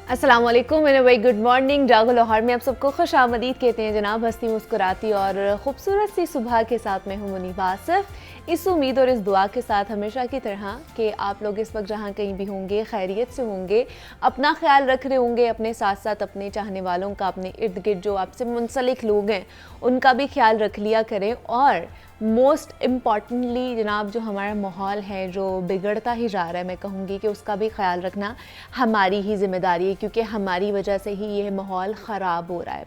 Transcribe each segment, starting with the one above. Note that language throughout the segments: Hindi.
अस्सलाम वालेकुम एंड वेरी गुड मॉर्निंग। जागो लाहौर में आप सबको खुश आमदीद कहते हैं जनाब। हंसती मुस्कुराती और ख़ूबसूरत सी सुबह के साथ मैं हूँ मुनीबा आसिफ। इस उम्मीद और इस दुआ के साथ हमेशा की तरह कि आप लोग इस वक्त जहाँ कहीं भी होंगे खैरियत से होंगे, अपना ख्याल रख रहे होंगे, अपने साथ साथ अपने चाहने वालों का, अपने इर्द गिर्द जो आपसे मुंसलिक लोग हैं उनका भी ख्याल रख लिया करें। और मोस्ट इम्पॉर्टेंटली जनाब, जो हमारा माहौल है जो बिगड़ता ही जा रहा है, मैं कहूँगी कि उसका भी ख्याल रखना हमारी ही ज़िम्मेदारी है, क्योंकि हमारी वजह से ही ये माहौल ख़राब हो रहा है।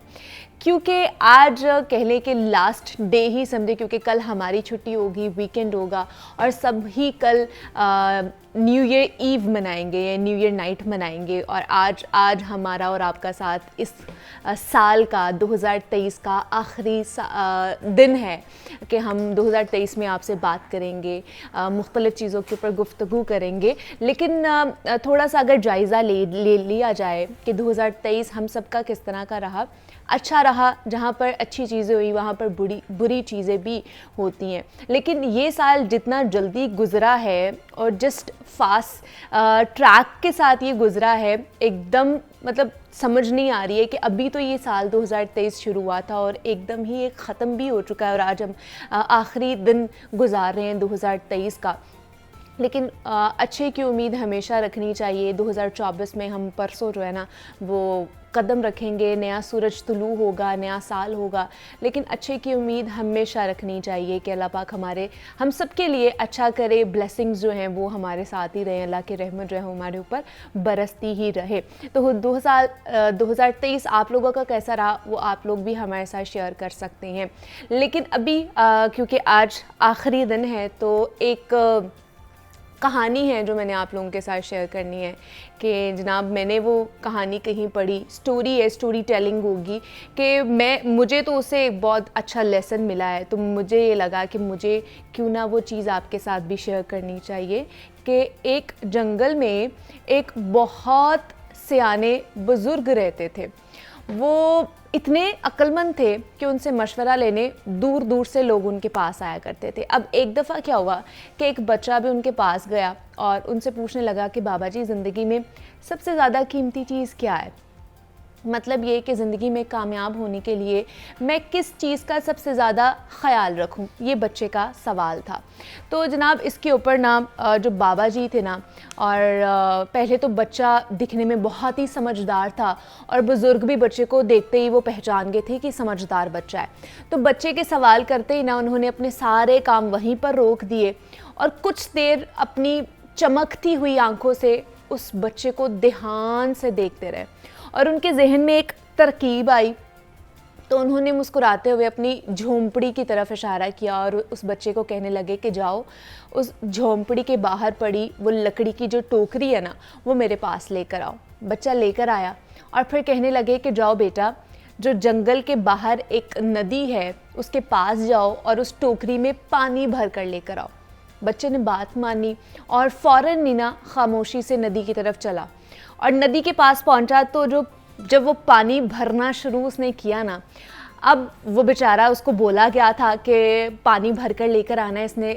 क्योंकि आज कह लें कि लास्ट डे ही समझे, क्योंकि कल हमारी छुट्टी होगी, वीकेंड होगा और सब ही कल न्यू ईयर ईव मनाएंगे या न्यू ईयर नाइट मनाएंगे। और आज हमारा और आपका साथ इस साल का 2023 का आखिरी दिन है कि हम 2023 में आपसे बात करेंगे, मुख्तलिफ़ चीज़ों के ऊपर गुफ्तगू करेंगे। लेकिन थोड़ा सा अगर जायज़ा ले लिया जाए कि 2023 हम सबका किस तरह का रहा। अच्छा रहा, जहाँ पर अच्छी चीज़ें हुई वहाँ पर बुरी चीज़ें भी होती हैं। लेकिन ये साल जितना जल्दी गुज़रा है और जस्ट फास्ट ट्रैक के साथ ये गुज़रा है, एकदम मतलब समझ नहीं आ रही है कि अभी तो ये साल 2023 शुरू हुआ था और एकदम ही एक ख़त्म भी हो चुका है और आज हम आखिरी दिन गुजार रहे हैं 2023 का। लेकिन अच्छे की उम्मीद हमेशा रखनी चाहिए। 2024 में हम परसों जो है ना वो कदम रखेंगे, नया सूरज तुलू होगा, नया साल होगा। लेकिन अच्छे की उम्मीद हमेशा रखनी चाहिए कि अल्लाह पाक हम सब के लिए अच्छा करे, ब्लेसिंग्स जो हैं वो हमारे साथ ही रहें, अल्लाह की रहमत जो है हमारे ऊपर बरसती ही रहे। तो 2023 आप लोगों का कैसा रहा वो आप लोग भी हमारे साथ शेयर कर सकते हैं। लेकिन अभी क्योंकि आज आखिरी दिन है तो एक कहानी है जो मैंने आप लोगों के साथ शेयर करनी है कि जनाब मैंने वो कहानी कहीं पढ़ी, स्टोरी है, स्टोरी टेलिंग होगी कि मुझे तो उससे एक बहुत अच्छा लेसन मिला है। तो मुझे ये लगा कि मुझे क्यों ना वो चीज़ आपके साथ भी शेयर करनी चाहिए कि एक जंगल में एक बहुत सियाने बुज़ुर्ग रहते थे। वो इतने अक्लमंद थे कि उनसे मशवरा लेने दूर दूर से लोग उनके पास आया करते थे। अब एक दफ़ा क्या हुआ कि एक बच्चा भी उनके पास गया और उनसे पूछने लगा कि बाबा जी, ज़िंदगी में सबसे ज़्यादा कीमती चीज़ क्या है? मतलब ये कि ज़िंदगी में कामयाब होने के लिए मैं किस चीज़ का सबसे ज़्यादा ख़याल रखूं? ये बच्चे का सवाल था। तो जनाब इसके ऊपर ना जो बाबा जी थे ना, और पहले तो बच्चा दिखने में बहुत ही समझदार था और बुज़ुर्ग भी बच्चे को देखते ही वो पहचान गए थे कि समझदार बच्चा है। तो बच्चे के सवाल करते ही ना उन्होंने अपने सारे काम वहीं पर रोक दिए और कुछ देर अपनी चमकती हुई आँखों से उस बच्चे को ध्यान से देखते रहे। और उनके जहन में एक तरकीब आई तो उन्होंने मुस्कुराते हुए अपनी झोंपड़ी की तरफ इशारा किया और उस बच्चे को कहने लगे कि जाओ उस झोंपड़ी के बाहर पड़ी वो लकड़ी की जो टोकरी है ना वो मेरे पास लेकर आओ। बच्चा लेकर आया और फिर कहने लगे कि जाओ बेटा, जो जंगल के बाहर एक नदी है उसके पास जाओ और उस टोकरी में पानी भर कर लेकर आओ। बच्चे ने बात मानी और फ़ौरन नीना खामोशी से नदी की तरफ चला और नदी के पास पहुंचा। तो जब वो पानी भरना शुरू उसने किया ना, अब वो बेचारा, उसको बोला गया था कि पानी भर कर लेकर आना है इसने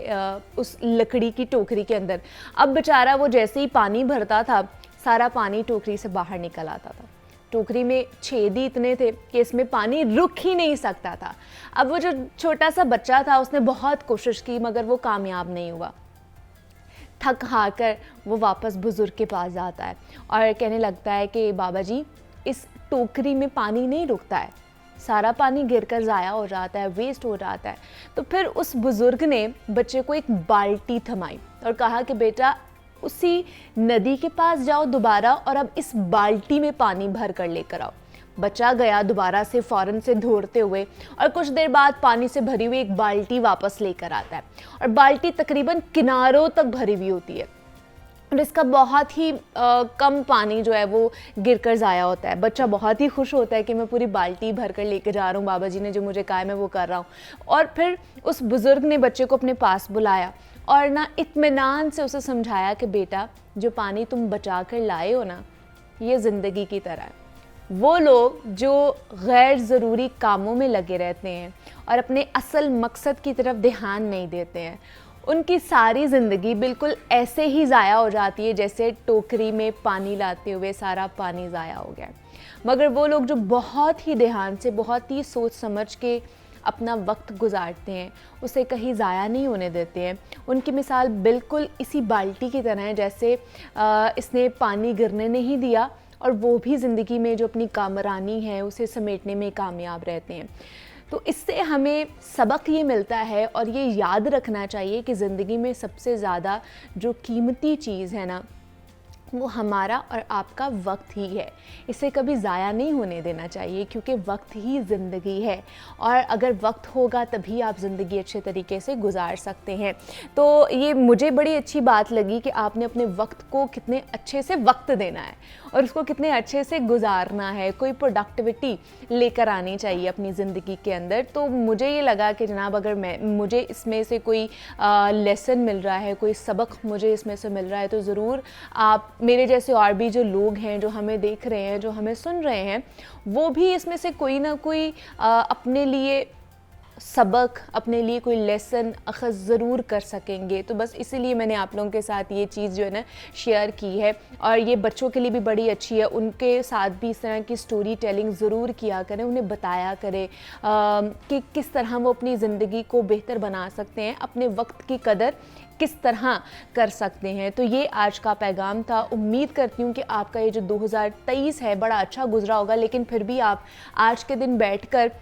उस लकड़ी की टोकरी के अंदर। अब बेचारा वो जैसे ही पानी भरता था सारा पानी टोकरी से बाहर निकल आता था। टोकरी में छेद ही इतने थे कि इसमें पानी रुक ही नहीं सकता था। अब वो जो छोटा सा बच्चा था उसने बहुत कोशिश की मगर वो कामयाब नहीं हुआ। थक हार कर वो वापस बुज़ुर्ग के पास जाता है और कहने लगता है कि बाबा जी, इस टोकरी में पानी नहीं रुकता है, सारा पानी गिरकर ज़ाया हो जाता है, वेस्ट हो जाता है। तो फिर उस बुज़ुर्ग ने बच्चे को एक बाल्टी थमाई और कहा कि बेटा उसी नदी के पास जाओ दोबारा और अब इस बाल्टी में पानी भर कर लेकर आओ। बच्चा गया दोबारा से फ़ौरन से दौड़ते हुए और कुछ देर बाद पानी से भरी हुई एक बाल्टी वापस लेकर आता है और बाल्टी तकरीबन किनारों तक भरी हुई होती है और इसका बहुत ही कम पानी जो है वो गिरकर ज़ाया होता है। बच्चा बहुत ही खुश होता है कि मैं पूरी बाल्टी भर कर लेकर जा रहा हूँ, बाबा जी ने जो मुझे कहा है मैं वो कर रहा हूँ। और फिर उस बुज़ुर्ग ने बच्चे को अपने पास बुलाया और ना इत्मीनान से उसे समझाया कि बेटा, जो पानी तुम बचा कर लाए हो ना, ये ज़िंदगी की तरह है। वो लोग जो गैर ज़रूरी कामों में लगे रहते हैं और अपने असल मकसद की तरफ ध्यान नहीं देते हैं, उनकी सारी ज़िंदगी बिल्कुल ऐसे ही ज़ाया हो जाती है जैसे टोकरी में पानी लाते हुए सारा पानी ज़ाया हो गया। मगर वो लोग जो बहुत ही ध्यान से, बहुत ही सोच समझ के अपना वक्त गुजारते हैं, उसे कहीं ज़ाया नहीं होने देते हैं। उनकी मिसाल बिल्कुल इसी बाल्टी की तरह है जैसे इसने पानी गिरने नहीं दिया और वो भी ज़िंदगी में जो अपनी कामरानी है उसे समेटने में कामयाब रहते हैं। तो इससे हमें सबक ये मिलता है और ये याद रखना चाहिए कि ज़िंदगी में सबसे ज़्यादा जो कीमती चीज़ है ना, वो हमारा और आपका वक्त ही है। इसे कभी ज़ाया नहीं होने देना चाहिए क्योंकि वक्त ही ज़िंदगी है और अगर वक्त होगा तभी आप ज़िंदगी अच्छे तरीके से गुजार सकते हैं। तो ये मुझे बड़ी अच्छी बात लगी कि आपने अपने वक्त को कितने अच्छे से वक्त देना है और उसको कितने अच्छे से गुजारना है, कोई प्रोडक्टिविटी लेकर आनी चाहिए अपनी ज़िंदगी के अंदर। तो मुझे ये लगा कि जनाब अगर मुझे इसमें से कोई लेसन मिल रहा है, कोई सबक मुझे इसमें से मिल रहा है, तो ज़रूर आप मेरे जैसे और भी जो लोग हैं, जो हमें देख रहे हैं, जो हमें सुन रहे हैं, वो भी इसमें से कोई ना कोई अपने लिए सबक, अपने लिए कोई लेसन अख़ज़ ज़रूर कर सकेंगे। तो बस इसीलिए मैंने आप लोगों के साथ ये चीज़ जो है ना शेयर की है और ये बच्चों के लिए भी बड़ी अच्छी है। उनके साथ भी इस तरह की स्टोरी टेलिंग ज़रूर किया करें, उन्हें बताया करें कि किस तरह वो अपनी ज़िंदगी को बेहतर बना सकते हैं, अपने वक्त की कदर किस तरह कर सकते हैं। तो ये आज का पैगाम था। उम्मीद करती हूँ कि आपका ये जो 2023 है बड़ा अच्छा गुजरा होगा, लेकिन फिर भी आप आज के दिन बैठकर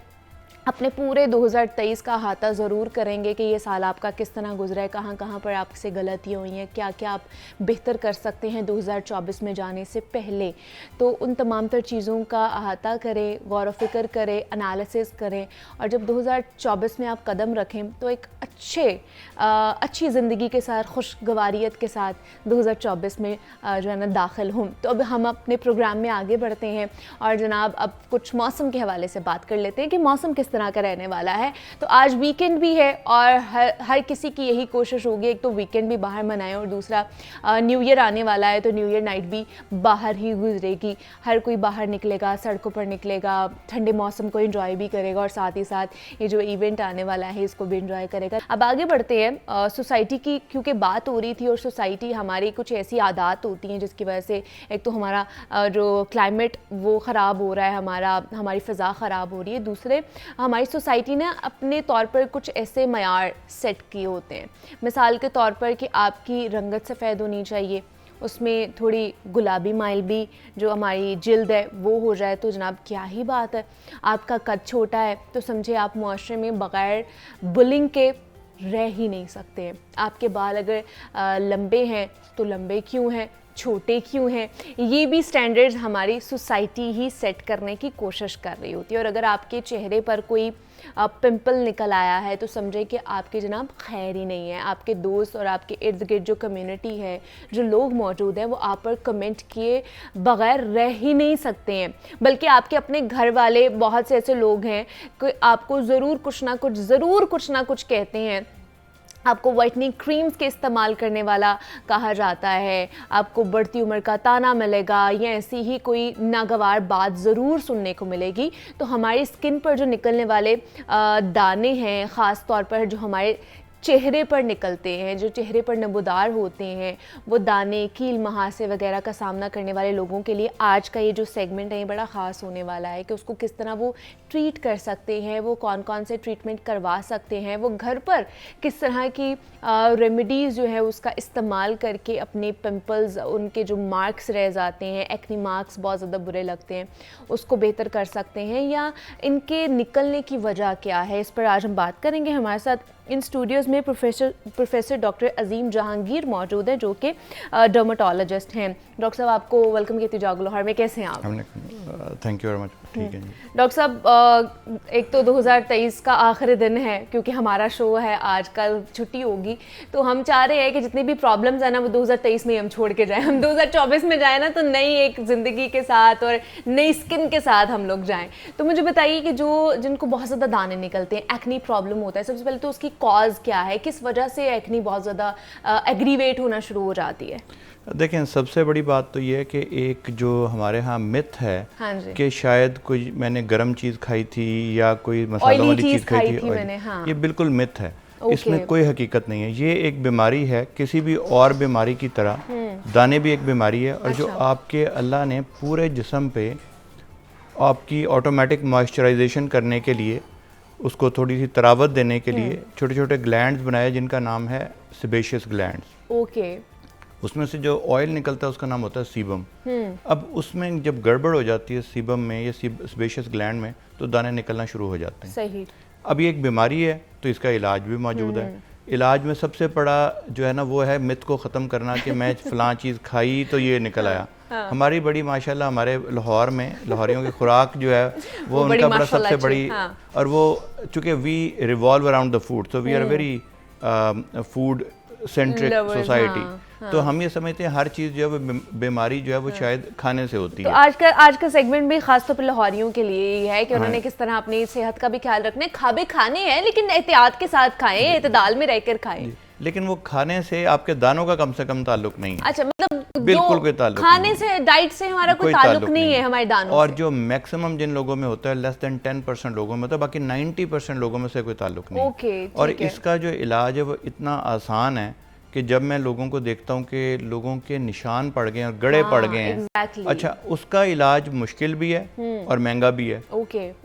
अपने पूरे 2023 का अहाता ज़रूर करेंगे कि ये साल आपका किस तरह गुजरा है, कहाँ कहाँ पर आपसे गलतियाँ हुई हैं, क्या क्या आप बेहतर कर सकते हैं 2024 में जाने से पहले। तो उन तमाम तर चीज़ों का अहाता करें, गौर व फिक्र करें, एनालिसिस करें और जब 2024 में आप कदम रखें तो एक अच्छी ज़िंदगी के साथ, खुशगवारियत के साथ 2024 में जो है ना दाखिल हों। तो अब हम अपने प्रोग्राम में आगे बढ़ते हैं और जनाब अब कुछ मौसम के हवाले से बात कर लेते हैं कि मौसम किस तरह का रहने वाला है। तो आज वीकेंड भी है और हर किसी की यही कोशिश होगी, एक तो वीकेंड भी बाहर मनाएं और दूसरा न्यू ईयर आने वाला है तो न्यू ईयर नाइट भी बाहर ही गुजरेगी। हर कोई बाहर निकलेगा, सड़कों पर निकलेगा, ठंडे मौसम को एंजॉय भी करेगा और साथ ही साथ ये जो इवेंट आने वाला है इसको भी एंजॉय करेगा। अब आगे बढ़ते हैं सोसाइटी की, क्योंकि बात हो रही थी और सोसाइटी हमारी कुछ ऐसी आदत होती हैं जिसकी वजह से एक तो हमारा जो क्लाइमेट वो ख़राब हो रहा है, हमारी फ़िज़ा ख़राब हो रही है, दूसरे हमारी सोसाइटी ने अपने तौर पर कुछ ऐसे मयार सेट किए होते हैं। मिसाल के तौर पर कि आपकी रंगत सफ़ेद होनी चाहिए, उसमें थोड़ी गुलाबी माइल भी जो हमारी जिल्द है वो हो जाए तो जनाब क्या ही बात है। आपका कद छोटा है तो समझे आप मुआशरे में बग़ैर बुलिंग के रह ही नहीं सकते हैं। आपके बाल अगर लंबे हैं तो लंबे क्यों हैं, छोटे क्यों हैं, ये भी स्टैंडर्ड्स हमारी सोसाइटी ही सेट करने की कोशिश कर रही होती है। और अगर आपके चेहरे पर कोई पिंपल निकल आया है तो समझे कि आपके जनाब खैर ही नहीं है। आपके दोस्त और आपके इर्द गिर्द जो कम्युनिटी है, जो लोग मौजूद हैं, वो आप पर कमेंट किए बग़ैर रह ही नहीं सकते हैं। बल्कि आपके अपने घर वाले बहुत से ऐसे लोग हैं कि आपको ज़रूर कुछ ना कुछ कहते हैं। आपको वाइटनिंग क्रीम्स के इस्तेमाल करने वाला कहा जाता है, आपको बढ़ती उम्र का ताना मिलेगा या ऐसी ही कोई नागवार बात ज़रूर सुनने को मिलेगी। तो हमारी स्किन पर जो निकलने वाले दाने हैं, ख़ास तौर पर जो हमारे चेहरे पर निकलते हैं, जो चेहरे पर नमूदार होते हैं, वो दाने, कील, महासे वगैरह का सामना करने वाले लोगों के लिए आज का ये जो सेगमेंट है ये बड़ा ख़ास होने वाला है कि उसको किस तरह वो ट्रीट कर सकते हैं, वो कौन कौन से ट्रीटमेंट करवा सकते हैं, वो घर पर किस तरह की रेमेडीज़ जो है उसका इस्तेमाल करके अपने पिंपल्स, उनके जो मार्क्स रह जाते हैं, एक्नी मार्क्स बहुत ज़्यादा बुरे लगते हैं, उसको बेहतर कर सकते हैं या इनके निकलने की वजह क्या है। इस पर आज हम बात करेंगे। हमारे साथ इन स्टूडियोज़ में प्रोफेसर डॉक्टर अजीम जहांगीर मौजूद हैं जो कि डर्माटोलॉजिस्ट हैं। डॉक्टर साहब आपको वेलकम कहती हूँ जागो लाहौर में, कैसे हैं आप? थैंक यू वेरी मच, ठीक है। डॉक्टर साहब एक तो 2023 का आखिरी दिन है क्योंकि हमारा शो है आज, कल छुट्टी होगी, तो हम चाह रहे हैं कि जितनी भी प्रॉब्लम्स है ना वो 2023 में हम छोड़ के जाएं, हम 2024 में जाएं ना तो नई एक ज़िंदगी के साथ और नई स्किन के साथ हम लोग जाएं। तो मुझे बताइए कि जिनको बहुत ज़्यादा दाने निकलते हैं, एक्नी प्रॉब्लम होता है, सबसे पहले तो उसकी कॉज क्या है, किस वजह से एक्नी बहुत ज़्यादा एग्रीवेट होना शुरू हो जाती है? देखें, सबसे बड़ी बात तो ये है कि एक जो हमारे यहाँ मिथ है कि शायद कोई मैंने गर्म चीज़ खाई थी या कोई मसालों वाली चीज़ खाई थी मैंने, हाँ। ये बिल्कुल मिथ है। इसमें कोई हकीकत नहीं है। ये एक बीमारी है किसी भी और बीमारी की तरह, दाने भी एक बीमारी है, और जो आपके अल्लाह ने पूरे जिस्म पे आपकी ऑटोमेटिक मॉइस्चराइजेशन करने के लिए, उसको थोड़ी सी तरावत देने के लिए छोटे छोटे ग्लैंड्स बनाए जिनका नाम है सेबेशियस ग्लैंड्स। ओके। उसमें से जो ऑयल निकलता है उसका नाम होता है सीबम। अब उसमें जब गड़बड़ हो जाती है सीबम में या सेबेशियस ग्लैंड में, तो दाने निकलना शुरू हो जाते हैं। सही। अब ये एक बीमारी है तो इसका इलाज भी मौजूद है। इलाज में सबसे बड़ा जो है ना वो है मिथ को ख़त्म करना कि मैं फ़लाँ चीज़ खाई तो ये निकल आया। हमारी बड़ी माशाल्लाह हमारे लाहौर में लाहौरियों की खुराक जो है वो उनका बड़ा सबसे बड़ी, और वो चूँकि we revolve around the food, so we are very food centric society. तो हम ये समझते हैं हर चीज़ जो है वो बीमारी जो है वो शायद खाने से होती है। तो आज का सेगमेंट भी खासतौर पर लाहौरियों के लिए ही है कि उन्होंने किस तरह अपनी सेहत का भी ख्याल रखना है। खाबे खाने हैं लेकिन एहतियात के साथ खाएं, एतदाल में रहकर खाएं। लेकिन वो खाने से आपके दानों का कम से कम ताल्लुक नहीं है। अच्छा, मतलब बिल्कुल कोई ताल्लुक खाने से, डाइट से हमारा कोई ताल्लुक नहीं है हमारे दानों और जो मैक्सिमम जिन लोगों में होता है लेस देन 10% लोगों में, तो बाकी 90% लोगों में से कोई ताल्लुक नहीं। और इसका जो इलाज है वो इतना आसान है कि जब मैं लोगों को देखता हूँ कि लोगों के निशान पड़ गए और गड़े पड़ गए हैं, अच्छा, उसका इलाज मुश्किल भी है और महंगा भी है।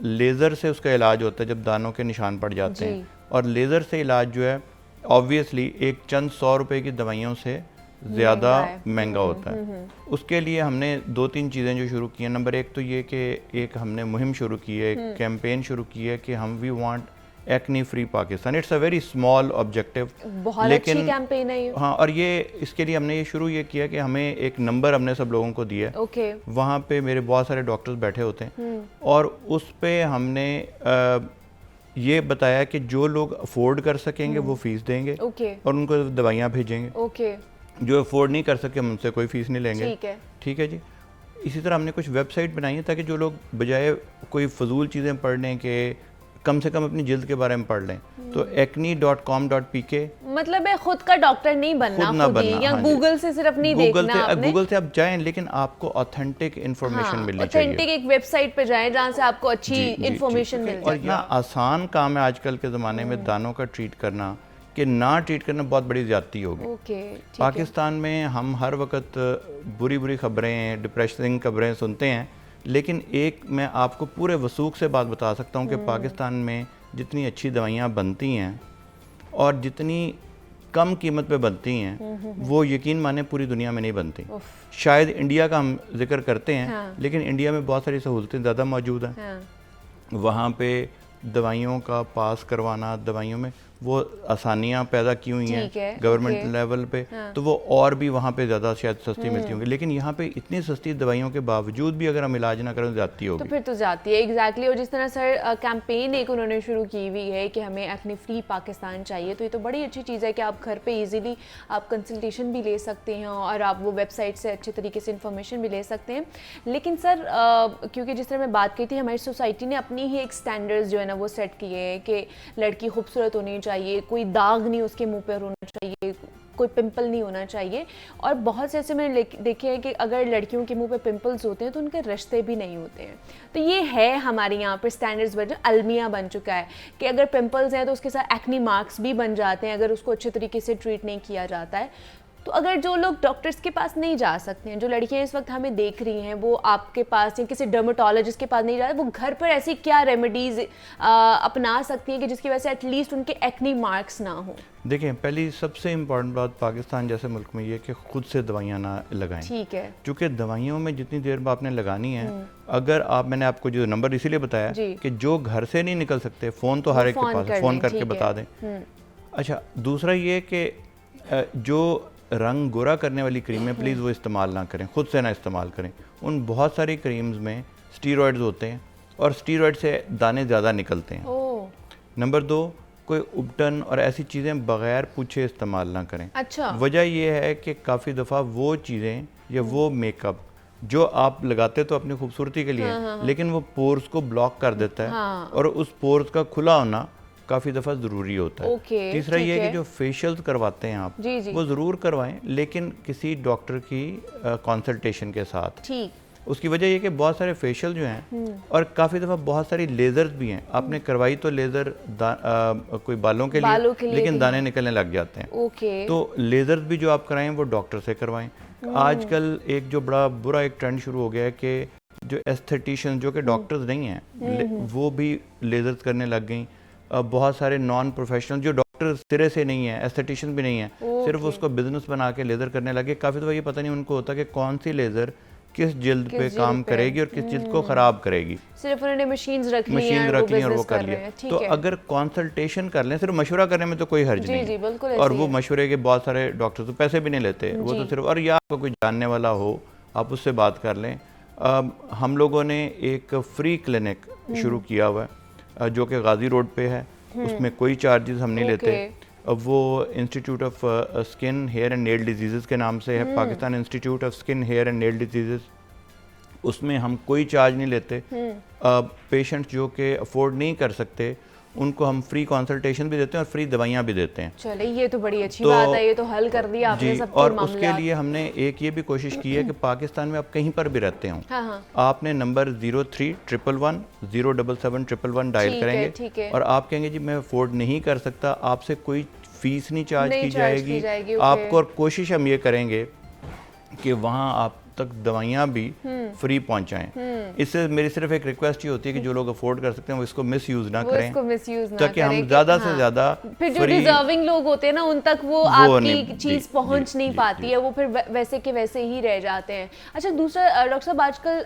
लेज़र से उसका इलाज होता है जब दानों के निशान पड़ जाते हैं, और लेज़र से इलाज जो है ऑब्वियसली एक चंद 100 रुपए की दवाइयों से ज़्यादा महंगा होता है। उसके लिए हमने 2-3 चीज़ें जो शुरू की हैं। नंबर 1 तो ये कि एक हमने मुहिम शुरू की है, एक कैंपेन शुरू की है कि हम we want acne free Pakistan. It's a very small objective, लेकिन अच्छी कैंपेन है ये। हाँ, और ये इसके लिए हमने ये शुरू ये किया कि हमें एक नंबर हमने सब लोगों को दिया है। वहाँ पे मेरे बहुत सारे डॉक्टर्स बैठे होते हैं और उस पे हमने ये बताया कि जो लोग अफोर्ड कर सकेंगे वो फीस देंगे और उनको दवाइयाँ भेजेंगे। जो अफोर्ड नहीं कर सके हम उनसे कोई फीस नहीं लेंगे। ठीक है जी। इसी तरह हमने कुछ वेबसाइट बनाई है ताकि जो लोग बजाय कोई फजूल चीज़ें पढ़ने के कम से कम अपनी जिल्द के बारे में पढ़ लें। तो acne.com.pk, मतलब है खुद का डॉक्टर नहीं बनना, खुद ही, या गूगल से सिर्फ नहीं देखना आपने। गूगल से आप जाएं लेकिन आपको ऑथेंटिक इन्फॉर्मेशन मिलनी चाहिए। ऑथेंटिक एक वेबसाइट पे जाएं जहां से आपको अच्छी इन्फॉर्मेशन मिल जाए। और इतना आसान काम है आजकल के ज़माने में दानों का ट्रीट करना कि ना ट्रीट करना बहुत बड़ी ज़्यादती होगी। पाकिस्तान में हम हर वक्त बुरी बुरी खबरें, डिप्रेसिंग खबरें सुनते हैं, लेकिन एक मैं आपको पूरे वसूख से बात बता सकता हूँ कि पाकिस्तान में जितनी अच्छी दवाइयाँ बनती हैं और जितनी कम कीमत पे बनती हैं वो यकीन माने पूरी दुनिया में नहीं बनती। शायद इंडिया का हम जिक्र करते हैं, लेकिन इंडिया में बहुत सारी सहूलतें ज़्यादा मौजूद हैं। वहाँ पे दवाइयों का पास करवाना, दवाइयों में वो आसानियाँ पैदा की हुई हैं गवर्नमेंट लेवल पे, तो वो और भी वहाँ पे ज़्यादा शायद सस्ती मिलती होंगी। लेकिन यहाँ पे इतनी सस्ती दवाइयों के बावजूद भी अगर हम इलाज ना करें तो जाती होगी। तो फिर तो जाती है, एग्जैक्टली। और जिस तरह सर कैंपेन एक उन्होंने शुरू की हुई है कि हमें एक्ने फ्री पाकिस्तान चाहिए, तो ये तो बड़ी अच्छी चीज़ है कि आप घर पर ईजिली आप कंसल्टेशन भी ले सकते हैं और आप वो वेबसाइट से अच्छे तरीके से इंफॉर्मेशन भी ले सकते हैं। लेकिन सर क्योंकि जिस तरह मैं बात की थी, हमारी सोसाइटी ने अपनी ही एक स्टैंडर्ड्स जो है ना वो सेट किए हैं कि लड़की खूबसूरत होनी चाहिए, कोई दाग नहीं उसके मुंह पर होना चाहिए, कोई पिंपल नहीं होना चाहिए। और बहुत से ऐसे मैंने देखे हैं कि अगर लड़कियों के मुंह पे पिंपल्स होते हैं तो उनके रिश्ते भी नहीं होते हैं। तो ये है हमारे यहाँ पर स्टैंडर्ड्स बन, अलमिया बन चुका है कि अगर पिंपल्स हैं तो उसके साथ एक्नी मार्क्स भी बन जाते हैं अगर उसको अच्छे तरीके से ट्रीट नहीं किया जाता है। तो अगर जो लोग डॉक्टर्स के पास नहीं जा सकते हैं, जो लड़कियां इस वक्त हमें देख रही हैं, वो आपके पास या किसी डर्मेटोलॉजिस्ट के पास नहीं जा, वो घर पर ऐसी क्या रेमेडीज अपना सकती हैं कि जिसकी वजह से एटलीस्ट उनके एक्नी मार्क्स ना हो? देखें, पहली सबसे इम्पॉर्टेंट बात पाकिस्तान जैसे मुल्क में ये कि खुद से दवाइयाँ ना लगाएं। ठीक है। क्योंकि दवाइयों में जितनी देर में आपने लगानी है, अगर आप, मैंने आपको जो नंबर इसीलिए बताया कि जो घर से नहीं निकल सकते, फ़ोन तो हर एक के पास, फ़ोन करके बता दें। अच्छा, दूसरा ये कि जो रंग गोरा करने वाली क्रीमें प्लीज़ वो इस्तेमाल ना करें, खुद से ना इस्तेमाल करें। उन बहुत सारी क्रीम्स में स्टीरॉयड्स होते हैं और स्टीरॉयड से दाने ज़्यादा निकलते हैं। नंबर 2, कोई उपटन और ऐसी चीज़ें बगैर पूछे इस्तेमाल ना करें। अच्छा। वजह यह है कि काफ़ी दफ़ा वो चीज़ें या वो मेकअप जो आप लगाते तो अपनी खूबसूरती के लिए, लेकिन वो पोर्स को ब्लॉक कर देता है और उस पोर्स का खुला होना काफ़ी दफ़ा ज़रूरी होता है। तीसरा ये है कि जो फेशियल्स करवाते हैं आप, वो ज़रूर करवाएं, लेकिन किसी डॉक्टर की कंसल्टेशन के साथ। ठीक, उसकी वजह ये कि बहुत सारे फेशियल जो हैं और काफ़ी दफ़ा बहुत सारी लेज़र्स भी हैं, आपने करवाई तो लेज़र कोई बालों के लिए लेकिन दाने निकलने लग जाते हैं। तो लेज़र्स भी जो आप कराएं वो डॉक्टर से करवाएं। आजकल एक जो बड़ा बुरा एक ट्रेंड शुरू हो गया है कि जो एस्थेटिशियन जो कि डॉक्टर्स नहीं हैं वो भी लेज़र्स करने लग गई। बहुत सारे नॉन प्रोफेशनल जो डॉक्टर सिरे से नहीं है, एस्थेटिशियन भी नहीं है, सिर्फ उसको बिजनेस बना के लेज़र करने लगे। काफ़ी दफ़ा ये पता नहीं उनको होता कि कौन सी लेज़र किस जिल्द पे काम करेगी और किस जिल्द को ख़राब करेगी। सिर्फ उन्होंने मशीन्स रख ली और वो कर लिया। तो अगर कंसल्टेशन कर लें, सिर्फ मशवरा करने में तो कोई हर्ज नहीं है, और वो मशवरे के बहुत सारे डॉक्टर तो पैसे भी नहीं लेते, वो तो सिर्फ, और या आपको कोई जानने वाला हो आप उससे बात कर लें। हम लोगों ने एक फ्री क्लिनिक शुरू किया हुआ है जो कि गाजी रोड पे है, उसमें कोई चार्जेस हम नहीं लेते। वो institute of skin hair and nail disease के नाम से है, Pakistan institute of skin hair and nail disease. उसमें हम कोई चार्ज नहीं लेते। पेशेंट्स जो कि अफोर्ड नहीं कर सकते उनको हम फ्री कंसल्टेशन भी देते हैं और फ्री दवाइयाँ भी देते हैं। चले ये तो बड़ी अच्छी बात है, ये तो हल कर दिया आपने सबके और उसके लिए हमने एक ये भी कोशिश की है कि पाकिस्तान में आप कहीं पर भी रहते हों, आपने नंबर 0311107711 डायल करेंगे और आप कहेंगे जी मैं अफोर्ड नहीं कर सकता, आपसे कोई फीस नहीं चार्ज की जाएगी आपको, और कोशिश हम ये करेंगे कि वहाँ आप तक दवाइयाँ भी फ्री पहुंचाएं। इससे मेरी सिर्फ एक रिक्वेस्ट ही होती है कि जो लोग अफोर्ड कर सकते हैं वो इसको मिसयूज ना करें, ताकि हम ज़्यादा से ज़्यादा फिर जो डिजर्विंग लोग होते हैं ना उन तक वो आपकी चीज़ पहुंच नहीं पाती है, वो फिर वैसे के वैसे ही रह जाते हैं। अच्छा, दूसरा डॉक्टर साहब, आजकल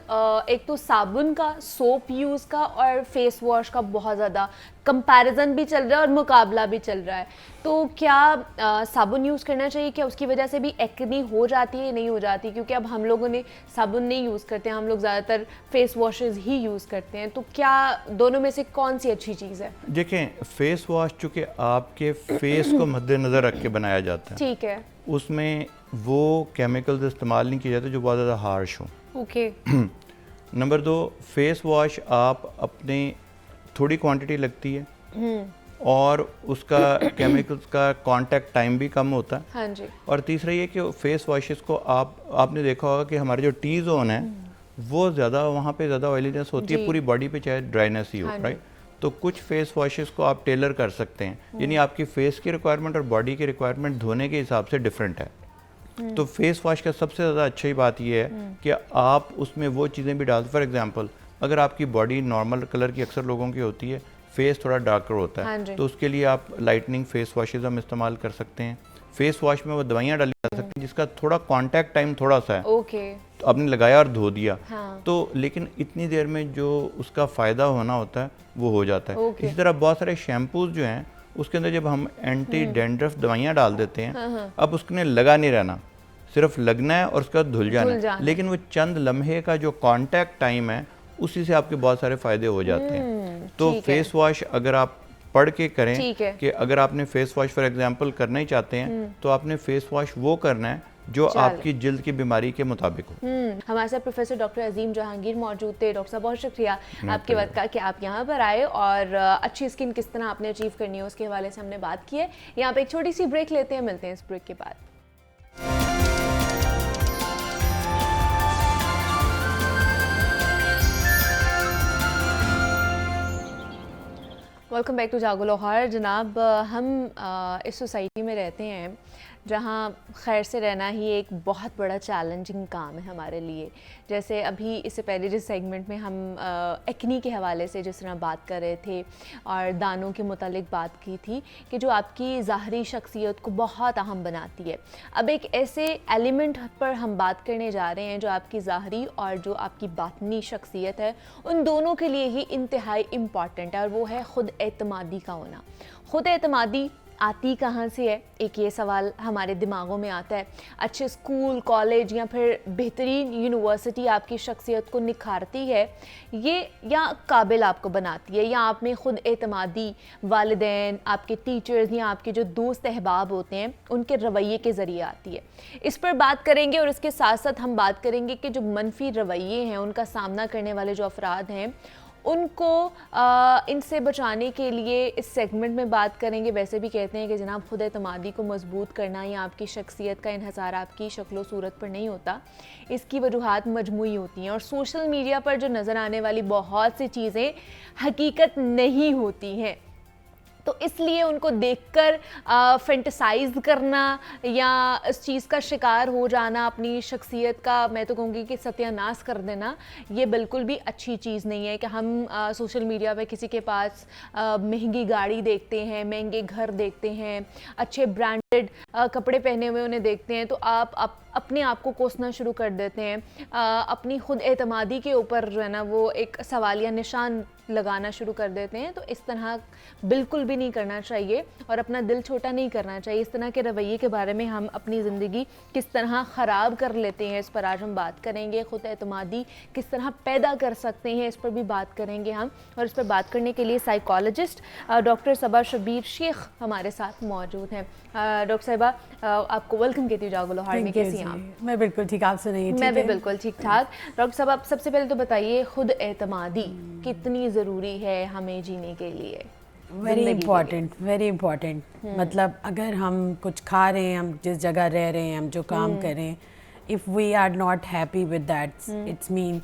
एक तो साबुन का, सोप यूज़ का और फेस वॉश का बहुत ज़्यादा कंपैरिजन भी चल रहा है और मुकाबला भी चल रहा है, तो क्या साबुन यूज़ करना चाहिए? क्या उसकी वजह से भी एक्ने हो जाती है, नहीं हो जाती? क्योंकि अब हम लोगों ने साबुन नहीं यूज़ करते हैं, हम लोग ज़्यादातर फेस वॉशेस ही यूज़ करते हैं, तो क्या दोनों में से कौन सी अच्छी चीज़ है? देखें, फेस वॉश चूँकि आपके फेस को मद्देनज़र रख के बनाया जाता है, ठीक है, उसमें वो केमिकल्स इस्तेमाल नहीं किए जाते जो बहुत ज़्यादा हार्श हों। ओके। नंबर 2, फेस वॉश आप अपने थोड़ी क्वांटिटी लगती है और उसका केमिकल्स का कांटेक्ट टाइम भी कम होता है। हाँ जी। और तीसरा ये कि फेस वॉशेस को आपने देखा होगा कि हमारे जो टी जोन है वो ज़्यादा, वहाँ पे ज़्यादा ऑयलीनेस होती है, पूरी बॉडी पे चाहे ड्राइनेस ही हो, राइट। तो कुछ फेस वॉशेस को आप टेलर कर सकते हैं, यानी आपकी फेस की रिक्वायरमेंट और बॉडी की रिक्वायरमेंट धोने के हिसाब से डिफरेंट है। तो फेस वॉश का सबसे ज़्यादा अच्छी बात यह है कि आप उसमें वो चीज़ें भी डाल, फॉर एग्जांपल अगर आपकी बॉडी नॉर्मल कलर की अक्सर लोगों की होती है, फेस थोड़ा डार्कर होता है, तो उसके लिए आप लाइटनिंग फेस वॉशेज हम इस्तेमाल कर सकते हैं। फेस वॉश में वो दवाइयाँ डाली जा सकती हैं जिसका थोड़ा कांटेक्ट टाइम थोड़ा सा है, तो आपने लगाया और धो दिया, तो लेकिन इतनी देर में जो उसका फ़ायदा होना होता है वो हो जाता है। इसी तरह बहुत सारे शैम्पूज जो हैं उसके अंदर जब हम एंटी डैंड्रफ दवाइयाँ डाल देते हैं, अब उसने लगा नहीं रहना, सिर्फ लगना है और उसके बाद धुल जाना है, लेकिन वो चंद लम्हे का जो कांटेक्ट टाइम है उसी से आपके बहुत सारे फायदे हो जाते हैं। तो फेस वॉश अगर आप पढ़ के करें कि अगर आपने फेस वॉश फॉर एग्जांपल करना ही चाहते हैं तो आपने फेस वॉश वो करना है जो आपकी जिल्द की बीमारी के मुताबिक हो। हमारे साथ प्रोफेसर डॉक्टर अजीम जहांगीर मौजूद थे। डॉक्टर साहब, बहुत शुक्रिया आपके वक्त का कि आप यहाँ पर आए और अच्छी स्किन किस तरह आपने अचीव करनी है उसके हवाले से हमने बात की है। यहाँ पे एक छोटी सी ब्रेक लेते हैं, मिलते हैं इस ब्रेक के बाद। वेलकम बैक टू जागो लाहौर। जनाब, हम इस सोसाइटी में रहते हैं जहाँ खैर से रहना ही एक बहुत बड़ा चैलेंजिंग काम है हमारे लिए। जैसे अभी इससे पहले जिस सेगमेंट में हम एक्नी के हवाले से जिस तरह बात कर रहे थे और दानों के मुतालिक बात की थी कि जो आपकी ज़ाहरी शख्सियत को बहुत अहम बनाती है, अब एक ऐसे एलिमेंट पर हम बात करने जा रहे हैं जो आपकी ज़ाहरी और जो आपकी बातनी शख्सियत है उन दोनों के लिए ही इंतहाई इम्पॉर्टेंट है, और वो है ख़ुद एतमादी का होना। ख़ुद एतमादी आती कहाँ से है, एक ये सवाल हमारे दिमागों में आता है। अच्छे स्कूल, कॉलेज या फिर बेहतरीन यूनिवर्सिटी आपकी शख्सियत को निखारती है ये, या काबिल आपको बनाती है, या आप में ख़ुद एतमादी वालिदैन, आपके टीचर्स या आपके जो दोस्त अहबाब होते हैं उनके रवैये के ज़रिए आती है। इस पर बात करेंगे और इसके साथ साथ हम बात करेंगे कि जो मनफी रवैये हैं उनका सामना करने वाले जो अफराद हैं उनको इनसे बचाने के लिए इस सेगमेंट में बात करेंगे। वैसे भी कहते हैं कि जनाब खुद एतमादी को मजबूत करना या आपकी शख्सियत का इन्हसार आपकी शक्ल सूरत पर नहीं होता, इसकी वजूहात मजमूई होती हैं और सोशल मीडिया पर जो नज़र आने वाली बहुत सी चीज़ें हकीकत नहीं होती हैं। तो इसलिए उनको देखकर फैंटेसाइज करना या इस चीज़ का शिकार हो जाना, अपनी शख्सियत का मैं तो कहूँगी कि सत्यानाश कर देना, ये बिल्कुल भी अच्छी चीज़ नहीं है कि हम सोशल मीडिया पे किसी के पास महंगी गाड़ी देखते हैं, महंगे घर देखते हैं, अच्छे ब्रांडेड कपड़े पहने हुए उन्हें देखते हैं, तो आप अपने आप को कोसना शुरू कर देते हैं, अपनी खुद एतमादी के ऊपर जो है ना वो एक सवालिया निशान लगाना शुरू कर देते हैं। तो इस तरह बिल्कुल भी नहीं करना चाहिए और अपना दिल छोटा नहीं करना चाहिए। इस तरह के रवैये के बारे में हम अपनी ज़िंदगी किस तरह ख़राब कर लेते हैं, इस पर आज हम बात करेंगे। खुद एतमादी किस तरह पैदा कर सकते हैं, इस पर भी बात करेंगे हम। और इस पर बात करने के लिए साइकोलॉजिस्ट डॉक्टर सबा शबीर शेख हमारे साथ मौजूद हैं। डॉक्टर साहिबा, आपको वेलकम कहती हूँ जागो लोहार में। कैसी हैं आप? मैं बिल्कुल ठीक, आप सुनाइए? मैं भी बिल्कुल ठीक ठाक। डॉक्टर साहब, आप सबसे पहले तो बताइए खुद एतमादी कितनी ज़रूरी है हमें जीने के लिए? Very important, very important. मतलब अगर हम कुछ खा रहे हैं, हम जिस जगह रह रहे हैं, हम जो काम कर रहे हैं, if we are not happy with that, it's mean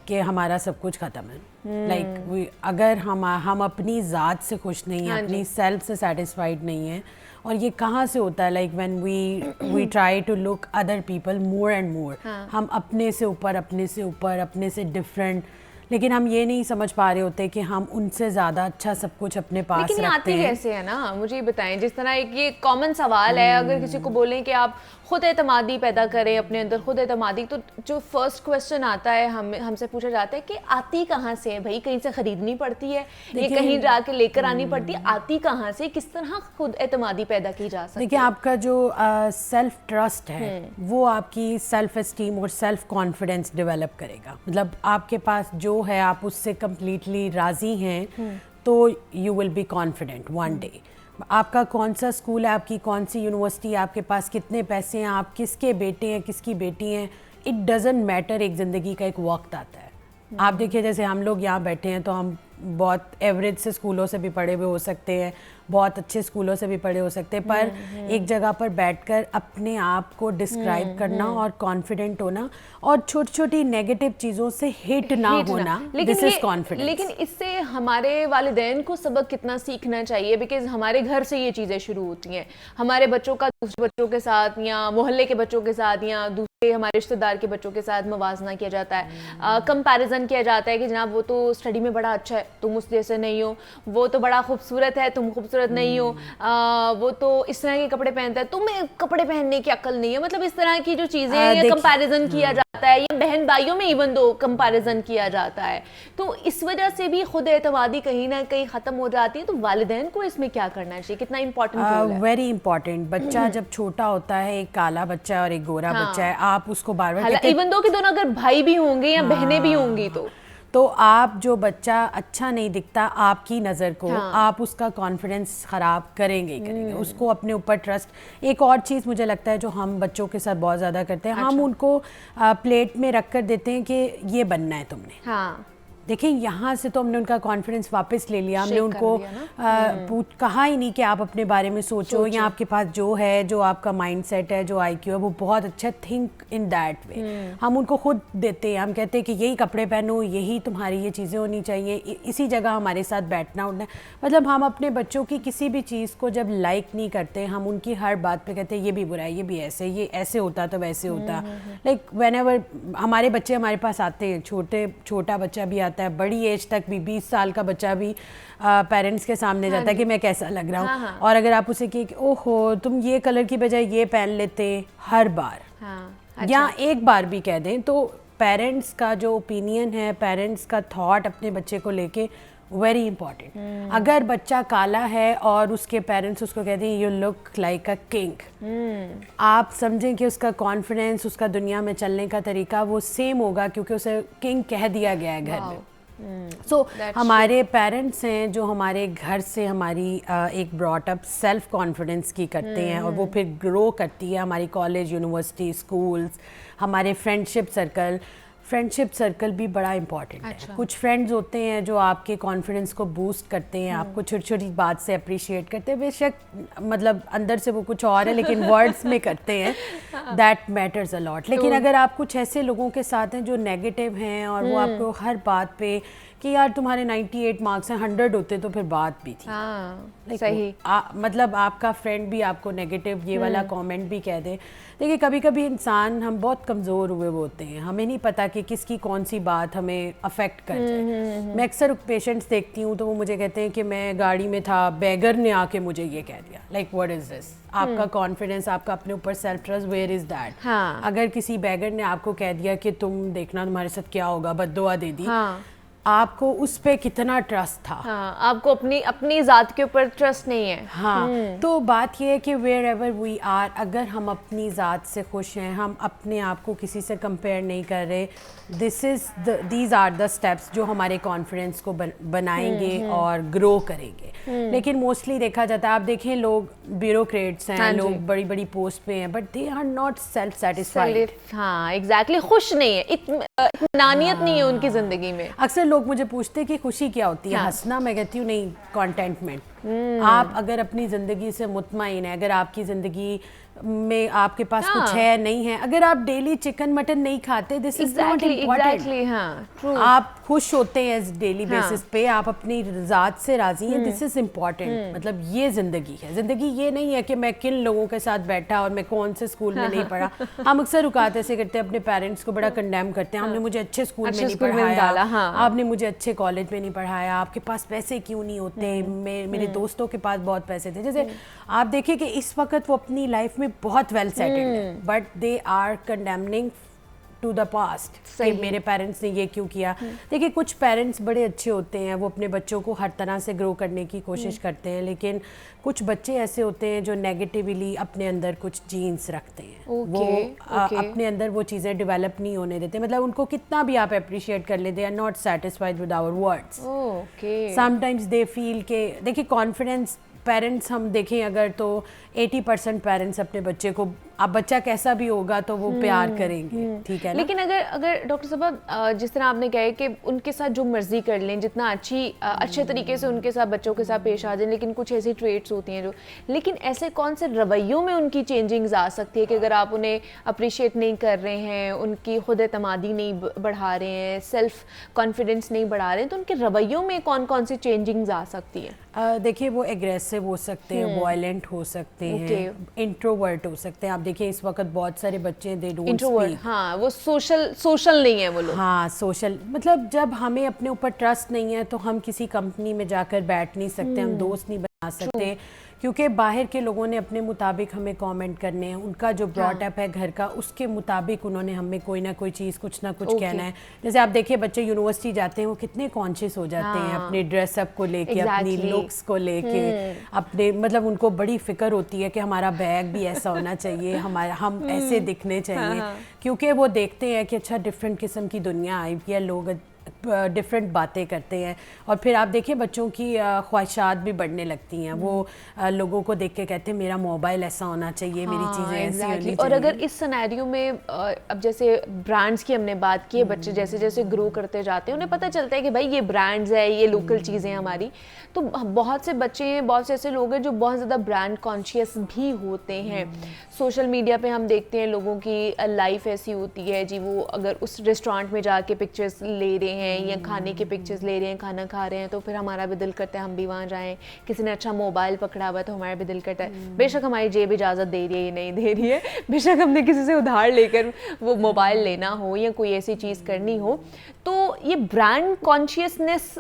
कि हमारा सब कुछ ख़त्म है। लाइक अगर हम अपनी ज़ात से खुश नहीं हैं, अपनी सेल्फ से सेटिस्फाइड नहीं हैं, और ये कहाँ से होता है? Like when we try to look other people more and more, हम अपने से ऊपर, अपने से ऊपर, अपने से डिफरेंट, लेकिन हम ये नहीं समझ पा रहे होते कि हम उनसे ज़्यादा अच्छा सब कुछ अपने पास रखते हैं। लेकिन आती कैसे है ना, मुझे ये बताएं। जिस तरह एक ये कॉमन सवाल है, अगर किसी को बोलें कि आप खुद एतमादी पैदा करें अपने अंदर, खुद एतमादी, तो जो फर्स्ट क्वेश्चन आता है हमसे पूछा जाता है कि आती कहाँ से है भाई? कहीं से खरीदनी पड़ती है, ये कहीं जाके लेकर आनी पड़ती है? आती कहाँ से? किस तरह खुद एतमादी पैदा की जा सकती है? देखिए, आपका जो सेल्फ ट्रस्ट है वो आपकी सेल्फ एस्टीम और सेल्फ कॉन्फिडेंस डेवलप करेगा। मतलब आपके पास जो है, आप उससे कम्प्लीटली राज़ी हैं, तो you will be confident one day. आपका कौन सा स्कूल है, आपकी कौन सी यूनिवर्सिटी, आपके पास कितने पैसे हैं, आप किसके बेटे हैं, किसकी बेटी हैं, इट डज़ंट मैटर। एक ज़िंदगी का एक वक्त आता है। आप देखिए, जैसे हम लोग यहाँ बैठे हैं तो हम बहुत एवरेज से स्कूलों से भी पढ़े हुए हो सकते हैं, बहुत अच्छे स्कूलों से भी पढ़े हो सकते हैं, पर एक जगह पर बैठकर अपने आप को डिस्क्राइब करना और कॉन्फिडेंट होना और छोटी छोटी नेगेटिव चीज़ों से हिट ना होना, दिस इज कॉन्फिडेंस। लेकिन इससे हमारे वालिदैन को सबक कितना सीखना चाहिए? बिकॉज हमारे घर से ये चीज़ें शुरू होती हैं। हमारे बच्चों का दूसरे बच्चों के साथ या मोहल्ले के बच्चों के साथ या दूसरे हमारे रिश्तेदार के बच्चों के साथ मवाजना किया जाता है, कंपैरिजन किया जाता है कि जनाब वो तो स्टडी में बड़ा अच्छा है, तुम उस जैसे नहीं हो, वो तो बड़ा खूबसूरत है, तुम खूबसूरत नहीं हो, वो तो इस तरह के कपड़े पहनता है, तुम्हें कपड़े पहनने की अक्ल नहीं है। मतलब इस तरह की जो चीज़ें हैं, कंपैरिजन किया जाता है, या बहन भाइयों में इवन दो कंपैरिजन किया जाता है, तो इस वजह से भी खुद एतमादी कहीं ना कहीं ख़त्म हो जाती है। तो वालिदैन को इसमें क्या करना चाहिए? कितना इंपॉर्टेंट रोल है? Very important. बच्चा जब छोटा होता है, एक काला बच्चा है और एक गोरा बच्चा है, आप उसको बार बार, इवन दो कि दोनों अगर भाई भी होंगे या बहनें भी होंगी, तो आप जो बच्चा अच्छा नहीं दिखता आपकी नज़र को, आप उसका कॉन्फिडेंस ख़राब करेंगे ही करेंगे। उसको अपने ऊपर ट्रस्ट। एक और चीज़ मुझे लगता है जो हम बच्चों के साथ बहुत ज़्यादा करते हैं, हम उनको प्लेट में रख कर देते हैं कि ये बनना है तुमने। देखिए, यहाँ से तो हमने उनका कॉन्फिडेंस वापस ले लिया, हमने उनको कहा ही नहीं कि आप अपने बारे में सोचो, या आपके पास जो है, जो आपका माइंडसेट है, जो आईक्यू है, वो बहुत अच्छा, थिंक इन दैट वे। हम उनको खुद देते हैं, हम कहते हैं कि यही कपड़े पहनो, यही तुम्हारी ये चीज़ें होनी चाहिए, इसी जगह हमारे साथ बैठना उठना। मतलब हम अपने बच्चों की किसी भी चीज़ को जब लाइक नहीं करते, हम उनकी हर बात पे कहते हैं ये भी बुरा है, ये भी ऐसे, ये ऐसे होता तो वैसे होता। लाइक व्हेनेवर हमारे बच्चे हमारे पास आते हैं, छोटा बच्चा भी आता है, बड़ी एज तक भी, 20 साल का बच्चा भी पेरेंट्स के सामने जाता है कि मैं कैसा लग रहा हूँ, और अगर आप उसे कहिए कि ओहो तुम ये कलर की बजाय ये पहन लेते, हर बार या एक बार भी कह दें, तो पेरेंट्स का जो ओपिनियन है, पेरेंट्स का थॉट अपने बच्चे को लेके वेरी इंपॉर्टेंट। अगर बच्चा काला है और उसके पेरेंट्स उसको कहते हैं you look like a king, आप समझें कि उसका कॉन्फिडेंस, उसका दुनिया में चलने का तरीका वो सेम होगा, क्योंकि उसे किंग कह दिया गया है घर में। सो हमारे पेरेंट्स हैं जो हमारे घर से हमारी एक ब्रॉट अप सेल्फ कॉन्फिडेंस की करते हैं, और वो फिर ग्रो करती है हमारी कॉलेज, यूनिवर्सिटी, स्कूल्स, हमारे फ्रेंडशिप सर्कल। फ्रेंडशिप सर्कल भी बड़ा इम्पॉर्टेंट है। कुछ फ्रेंड्स होते हैं जो आपके कॉन्फिडेंस को बूस्ट करते हैं, आपको छोटी छोटी बात से अप्रिशिएट करते हैं, बेशक मतलब अंदर से वो कुछ और है लेकिन वर्ड्स में करते हैं, दैट मैटर्स अ लॉट। लेकिन अगर आप कुछ ऐसे लोगों के साथ हैं जो नेगेटिव हैं और वो आपको हर बात पे कि यार तुम्हारे 98 मार्क्स हैं, 100 होते तो फिर बात भी थी। सही। मतलब आपका फ्रेंड भी आपको नेगेटिव ये वाला कमेंट भी कह दे। देखिए कभी कभी इंसान, हम बहुत कमज़ोर हुए होते हैं, हमें नहीं पता कि किसकी कौन सी बात हमें अफेक्ट कर जाए। मैं अक्सर पेशेंट्स देखती हूँ तो वो मुझे कहते हैं कि मैं गाड़ी में था, बैगर ने आके मुझे ये कह दिया, लाइक व्हाट इज दिस। आपका कॉन्फिडेंस, आपका अपने ऊपर self trust, where is that. अगर किसी बैगर ने आपको कह दिया कि तुम देखना तुम्हारे साथ क्या होगा, बद्दुआ दे दी, आपको उस पे कितना ट्रस्ट था। आपको अपनी जात के ऊपर ट्रस्ट नहीं है। तो बात ये है कि वेयर एवर वी आर, अगर हम अपनी ज़ात से खुश हैं, हम अपने आप को किसी से कंपेयर नहीं कर रहे, दीज आर द स्टेप्स जो हमारे कॉन्फिडेंस को बनाएंगे और ग्रो करेंगे। लेकिन मोस्टली देखा जाता है, आप देखें लोग ब्यूरोक्रेट्स हैं, लोग बड़ी बड़ी पोस्ट पे हैं, but they are not self satisfied. हाँ एग्जैक्टली, खुश नहीं है, इत्मीनानियत नहीं है उनकी जिंदगी में। अक्सर लोग मुझे पूछते हैं कि खुशी क्या होती है। हंसना। मैं कहती हूँ नहीं, कॉन्टेंटमेंट। आप अगर अपनी ज़िंदगी से मुतमईन है, अगर आपकी ज़िंदगी में आपके पास कुछ है नहीं है, अगर आप डेली चिकन मटन नहीं खाते, दिस इज नॉट इम्पोर्टेंट। आप खुश होते हैं डेली बेसिस पे, आप अपनी ज़ात से राजी हैं, दिस इज इम्पोर्टेंट। मतलब ये ज़िंदगी है। ज़िंदगी ये नहीं है कि मैं किन लोगों के साथ बैठा और मैं कौन से स्कूल में नहीं पढ़ा। हम अक्सर औकात ऐसे करते हैं, अपने पेरेंट्स को बड़ा कंडेम करते हैं, हमने मुझे अच्छे स्कूल में नहीं पढ़ाया, आपने मुझे अच्छे कॉलेज में नहीं पढ़ाया, आपके पास पैसे क्यों नहीं होते, मेरे दोस्तों के पास बहुत पैसे थे। जैसे आप देखिए कि इस वक्त वो अपनी लाइफ में बहुत वेल सेटल्ड है, but they are condemning to the past कि मेरे पेरेंट्स ने ये क्यों किया। देखिए कुछ पेरेंट्स बड़े अच्छे होते हैं, वो अपने बच्चों को हर तरह से ग्रो करने की कोशिश करते हैं, लेकिन कुछ बच्चे ऐसे होते हैं जो नेगेटिवली अपने अंदर कुछ जीन्स रखते हैं। वो अपने अंदर वो चीज़ें डेवलप नहीं होने देते। मतलब उनको कितना भी आप अप्रिशिएट कर ले, they are not satisfied with our words. Sometimes they feel के, देखिए कॉन्फिडेंस पेरेंट्स हम देखें अगर तो 80% पेरेंट्स अपने बच्चे को, अब बच्चा कैसा भी होगा तो वो प्यार करेंगे, ठीक है ना? लेकिन अगर डॉक्टर साहब जिस तरह आपने कहा कि उनके साथ जो मर्जी कर लें, जितना अच्छे तरीके से उनके साथ बच्चों के साथ पेश आ जाए, लेकिन कुछ ऐसी ट्रेट्स होती हैं जो, लेकिन ऐसे कौन से रवैयों में उनकी चेंजिंग्स आ सकती है कि अगर आप उन्हें अप्रिशिएट नहीं कर रहे हैं, उनकी खुद एतमादी नहीं बढ़ा रहे हैं, सेल्फ कॉन्फिडेंस नहीं बढ़ा रहे हैं, तो उनके रवैयों में कौन कौन सी चेंजिंग्स आ सकती हैं? देखिए वो एग्रेसिव हो सकते हैं, वायलेंट हो सकते हैं, इंट्रोवर्ट हो सकते हैं। आप देखिए इस वक्त बहुत सारे बच्चे दे डोंट स्पीक। हाँ, वो सोशल नहीं है वो लोग। हाँ सोशल, मतलब जब हमें अपने ऊपर ट्रस्ट नहीं है तो हम किसी कंपनी में जाकर बैठ नहीं सकते, हम दोस्त नहीं बना सकते, क्योंकि बाहर के लोगों ने अपने मुताबिक हमें कमेंट करने हैं, उनका जो ब्रॉट अप है घर का उसके मुताबिक उन्होंने हमें कोई ना कोई चीज़ कुछ ना कुछ कहना है। जैसे आप देखिए बच्चे यूनिवर्सिटी जाते हैं, वो कितने कॉन्शियस हो जाते हैं अपने ड्रेसअप को लेके, अपनी लुक्स को लेके, अपने मतलब उनको बड़ी फिक्र होती है कि हमारा बैग भी ऐसा होना चाहिए, हम ऐसे दिखने चाहिए, क्योंकि वो देखते हैं कि अच्छा डिफरेंट किस्म की दुनिया आई है, लोग डिफरेंट बातें करते हैं। और फिर आप देखिए बच्चों की ख्वाहिशात भी बढ़ने लगती हैं, वो लोगों को देख के कहते हैं मेरा मोबाइल ऐसा होना चाहिए, मेरी चीज़ें ऐसी होनी चाहिए। और अगर इस सिनेरियो में अब जैसे ब्रांड्स की हमने बात की है, बच्चे जैसे जैसे ग्रो करते जाते हैं उन्हें पता चलता है कि भाई ये ब्रांड्स है, ये लोकल चीज़ें हमारी, तो बहुत से बच्चे हैं, बहुत से ऐसे लोग हैं जो बहुत ज़्यादा ब्रांड कॉन्शियस भी होते हैं। सोशल मीडिया पे हम देखते हैं लोगों की लाइफ ऐसी होती है जी, वो अगर उस रेस्टोरेंट में जाके पिक्चर्स ले रहे हैं या खाने के पिक्चर्स ले रहे हैं, खाना खा रहे हैं, तो फिर हमारा भी दिल करता है हम भी वहाँ जाएं। किसी ने अच्छा मोबाइल पकड़ा हुआ है तो हमारा भी दिल करता है, बेशक हमारी जेब इजाज़त दे रही है या नहीं दे रही है, बेशक हमने किसी से उधार लेकर वो मोबाइल लेना हो या कोई ऐसी चीज़ करनी हो, तो ये ब्रांड कॉन्शियसनेस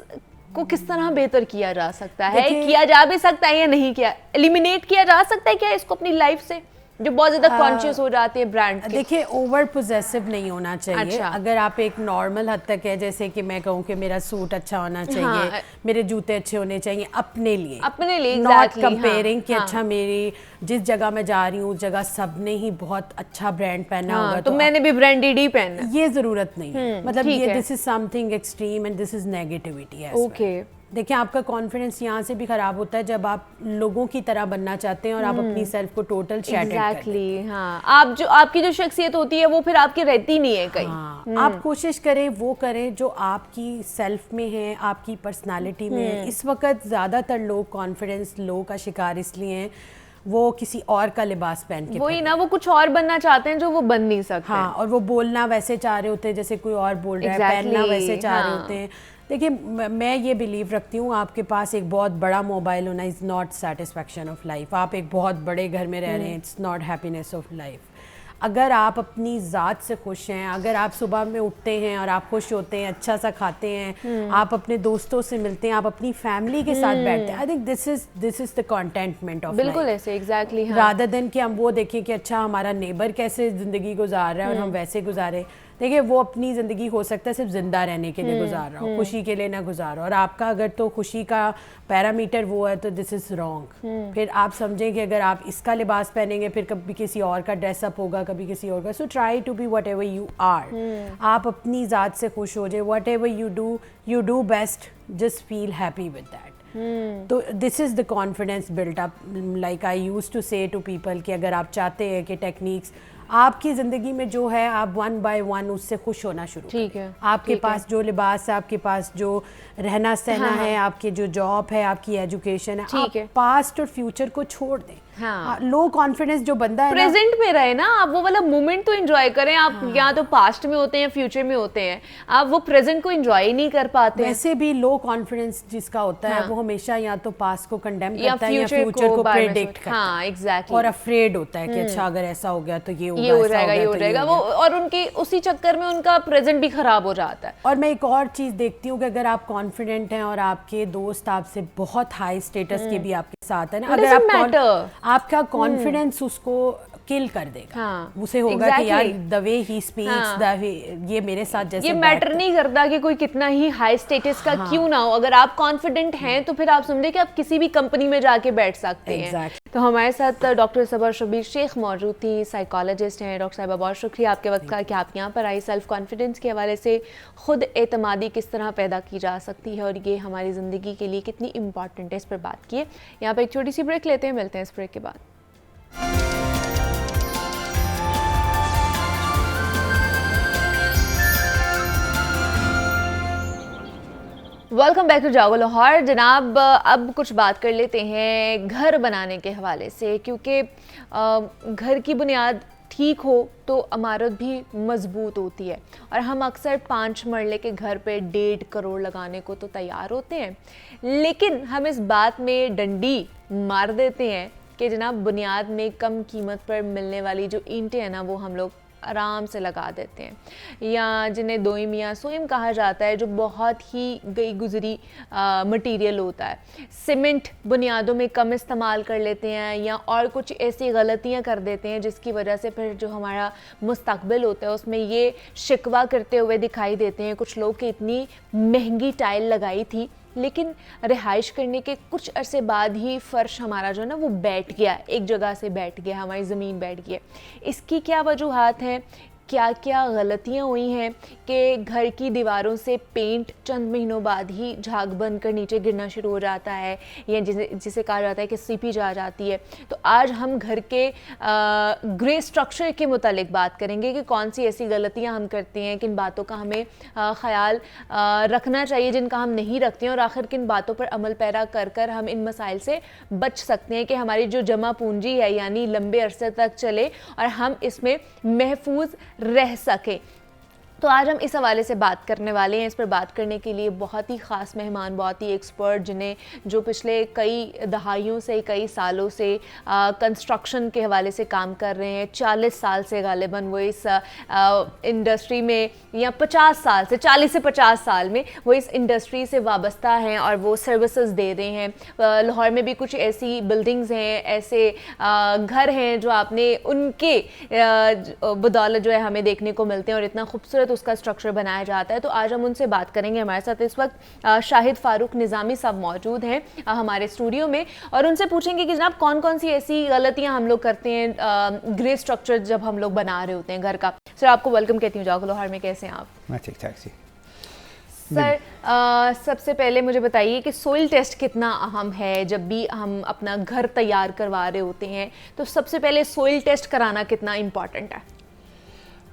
को किस तरह बेहतर किया जा सकता है? किया जा भी सकता है या नहीं, किया एलिमिनेट किया जा सकता है क्या इसको अपनी लाइफ से, जो बहुत ज्यादा कॉन्शियस हो जाते हैं ब्रांड के? देखिए ओवर पोजेसिव नहीं होना चाहिए। अच्छा। अगर आप एक नॉर्मल हद तक है, जैसे कि मैं कहूँ कि मेरा सूट अच्छा होना चाहिए, हाँ। मेरे जूते अच्छे होने चाहिए अपने लिए नॉट कंपेयरिंग कि अच्छा मेरी जिस जगह मैं जा रही हूँ उस जगह सबने ही बहुत अच्छा ब्रांड पहना होगा तो मैंने भी ब्रांडेड ही पहनना, ये जरूरत नहीं है। मतलब ये this is something extreme and this is negativity. Okay देखिए आपका कॉन्फिडेंस यहाँ से भी खराब होता है जब आप लोगों की तरह बनना चाहते हैं और आप अपनी सेल्फ को टोटल शैटर्ड एग्जैक्टली, हाँ, आप जो आपकी जो शख्सियत होती है वो फिर आपकी रहती नहीं है कहीं। हाँ, आप कोशिश करें वो करें जो आपकी सेल्फ में है, आपकी पर्सनालिटी में है। इस वक्त ज़्यादातर लोग कॉन्फिडेंस लो का शिकार इसलिए हैं वो किसी और का लिबास पहन के, वही ना, वो कुछ और बनना चाहते हैं जो वो बन नहीं सकते। हाँ, और वो बोलना वैसे चाह रहे होते हैं जैसे कोई और बोल रहा है, पहनना वैसे चाह रहे होते हैं। देखिए मैं ये बिलीव रखती हूँ आपके पास एक बहुत बड़ा मोबाइल होना is not satisfaction of life. आप एक बहुत बड़े घर में रह रहे हैं, it's not happiness of life. अगर आप अपनी ज़ात से खुश हैं, अगर आप सुबह में उठते हैं और आप खुश होते हैं, अच्छा सा खाते हैं, आप अपने दोस्तों से मिलते हैं, आप अपनी फैमिली के साथ बैठते हैं, I think this is the containment of बिल्कुल ऐसे, एग्जैक्टली, रादर देन कि हम वो देखें कि अच्छा हमारा नेबर कैसे ज़िंदगी गुजार रहा है और हम वैसे गुजारे। देखिए वो अपनी ज़िंदगी हो सकता है सिर्फ ज़िंदा रहने के लिए गुजार रहा हो, खुशी के लिए ना गुजार रहा हो, और आपका अगर तो खुशी का पैरामीटर वो है तो दिस इज़ रॉन्ग। फिर आप समझें कि अगर आप इसका लिबास पहनेंगे फिर कभी किसी और का ड्रेसअप होगा, कभी किसी और का। So try to be whatever you are. आप अपनी ज़ात से खुश हो जाए, whatever you do best, just feel happy with that. तो this is the confidence built up. Like I use to say to people कि अगर आप चाहते हैं कि टेक्निक्स आपकी ज़िंदगी में जो है आप वन बाय वन उससे खुश होना शुरू करें। ठीक है, आपके पास जो लिबास है, आपके पास जो रहना सहना है, आपके जो जॉब है, आपकी एजुकेशन है, आप पास्ट और फ्यूचर को छोड़ दें। हाँ, लो कॉन्फिडेंस जो बंदा है प्रेजेंट में रहे ना, आप वो वाला मोमेंट तो एंजॉय करें। आप या तो पास्ट में होते हैं, फ्यूचर में होते हैं, आप वो प्रेजेंट को एंजॉय ही नहीं कर पाते। वैसे भी लो कॉन्फिडेंस जिसका होता है वो हमेशा या तो पास्ट को कंडेम करता है या फ्यूचर को प्रेडिक्ट करता है। हाँ, एग्जैक्टली, और अफ्रेड होता है कि अच्छा अगर ऐसा हो गया तो ये हो जाएगा वो, और उनकी उसी चक्कर में उनका प्रेजेंट भी खराब हो जाता है। और मैं एक और चीज देखती हूँ कि अगर आप कॉन्फिडेंट हैं और आपके दोस्त आपसे बहुत हाई स्टेटस के भी आपके साथ है ना, अगर आपका कॉन्फिडेंस उसको किल कर देगा। हाँ, उसे होगा कि यार the way he speaks, the way ये मेरे साथ जैसे ये मैटर नहीं करता कि कोई कितना ही हाई स्टेटस का क्यों ना हो, अगर आप कॉन्फिडेंट हैं तो फिर आप समझे कि आप किसी भी कंपनी में जाके बैठ सकते हैं। तो हमारे साथ डॉक्टर सबर शबीर शेख मौजूद थी, साइकोलॉजिस्ट हैं। डॉक्टर साहिबा बहुत शुक्रिया आपके वक्त का कि आप यहाँ पर आई। सेल्फ कॉन्फिडेंस के हवाले से खुद एतमादी किस तरह पैदा की जा सकती है और ये हमारी ज़िंदगी के लिए कितनी इंपॉर्टेंट है, इस पर बात की है। यहाँ पर एक छोटी सी ब्रेक लेते हैं, मिलते हैं इस ब्रेक के बाद। वेलकम बैक टू जागो लाहौर। जनाब अब कुछ बात कर लेते हैं घर बनाने के हवाले से, क्योंकि घर की बुनियाद ठीक हो तो इमारत भी मजबूत होती है, और हम अक्सर 5 मरले के घर पे 1.5 करोड़ लगाने को तो तैयार होते हैं, लेकिन हम इस बात में डंडी मार देते हैं कि जनाब बुनियाद में कम कीमत पर मिलने वाली जो ईंटें हैं ना वो हम लोग आराम से लगा देते हैं, या जिन्हें दोई मियाँ सोइम कहा जाता है, जो बहुत ही गई गुजरी मटेरियल होता है। सीमेंट बुनियादों में कम इस्तेमाल कर लेते हैं या और कुछ ऐसी गलतियां कर देते हैं जिसकी वजह से फिर जो हमारा मुस्तकबिल होता है उसमें ये शिकवा करते हुए दिखाई देते हैं कुछ लोग कि इतनी महंगी टाइल लगाई थी, लेकिन रिहाइश करने के कुछ अरसे बाद ही फ़र्श हमारा जो है ना वो बैठ गया, एक जगह से बैठ गया, हमारी ज़मीन बैठ गई। इसकी क्या वजूहात हैं, क्या क्या गलतियाँ हुई हैं कि घर की दीवारों से पेंट चंद महीनों बाद ही झाग बन कर नीचे गिरना शुरू हो जाता है, या जिसे कहा जाता है कि सीपी जा जाती है। तो आज हम घर के ग्रे स्ट्रक्चर के मुतालिक बात करेंगे कि कौन सी ऐसी गलतियां हम करते हैं, किन बातों का हमें ख्याल रखना चाहिए जिनका हम नहीं रखते हैं, और आखिर किन बातों पर अमल पैरा कर कर हम इन मसाइल से बच सकते हैं कि हमारी जो जमा पूंजी है यानी लंबे अरसे तक चले और हम इसमें महफूज रह सके। तो आज हम इस हवाले से बात करने वाले हैं। इस पर बात करने के लिए बहुत ही ख़ास मेहमान, बहुत ही एक्सपर्ट, जो पिछले कई दहाइयों से, कई सालों से कंस्ट्रक्शन के हवाले से काम कर रहे हैं। 40 साल से गालिबन वो इस इंडस्ट्री में, या 50 साल से, 40 से 50 साल में वो इस इंडस्ट्री से वाबस्ता हैं और वो सर्विसेज दे रहे हैं। लाहौर में भी कुछ ऐसी बिल्डिंग्स हैं, ऐसे घर हैं जो आपने उनके बदौलत जो है हमें देखने को मिलते हैं और इतना खूबसूरत उसका स्ट्रक्चर बनाया जाता है। तो आज हम उनसे बात करेंगे। हमारे साथ इस वक्त शाहिद फारूक निज़ामी साहब मौजूद हैं हमारे स्टूडियो में, और उनसे पूछेंगे कि जनाब कौन कौन सी ऐसी गलतियां हम लोग करते हैं ग्रे स्ट्रक्चर जब हम लोग बना रहे होते हैं घर का। सर आपको वेलकम कहती हूँ जागो लाहौर में, कैसे हैं आप? मैं ठीक ठाक सी। सर सबसे पहले मुझे बताइए कि सोइल टेस्ट कितना अहम है जब भी हम अपना घर तैयार करवा रहे होते हैं, तो सबसे पहले सोइल टेस्ट कराना कितना इम्पोर्टेंट है?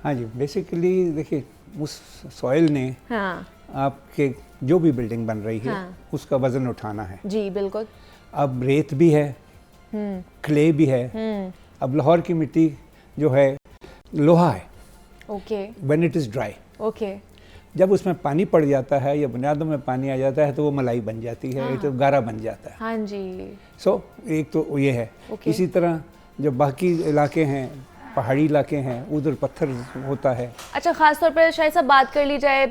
हाँ जी, बेसिकली देखिए उस सॉइल ने हाँ आपके जो भी बिल्डिंग बन रही है हाँ। उसका वजन उठाना है। जी बिल्कुल। अब रेत भी है, क्ले भी है, अब लाहौर की मिट्टी जो है लोहा है। Okay when it is dry, okay जब उसमें पानी पड़ जाता है या बुनियादों में पानी आ जाता है तो वो मलाई बन जाती है, तो गारा बन जाता है। हाँ जी। सो एक तो ये है। Okay. इसी तरह जो बाकी इलाके हैं, पहाड़ी इलाके हैं, उधर पत्थर होता है। अच्छा, खास तौर पर शायद साहब बात कर ली जाए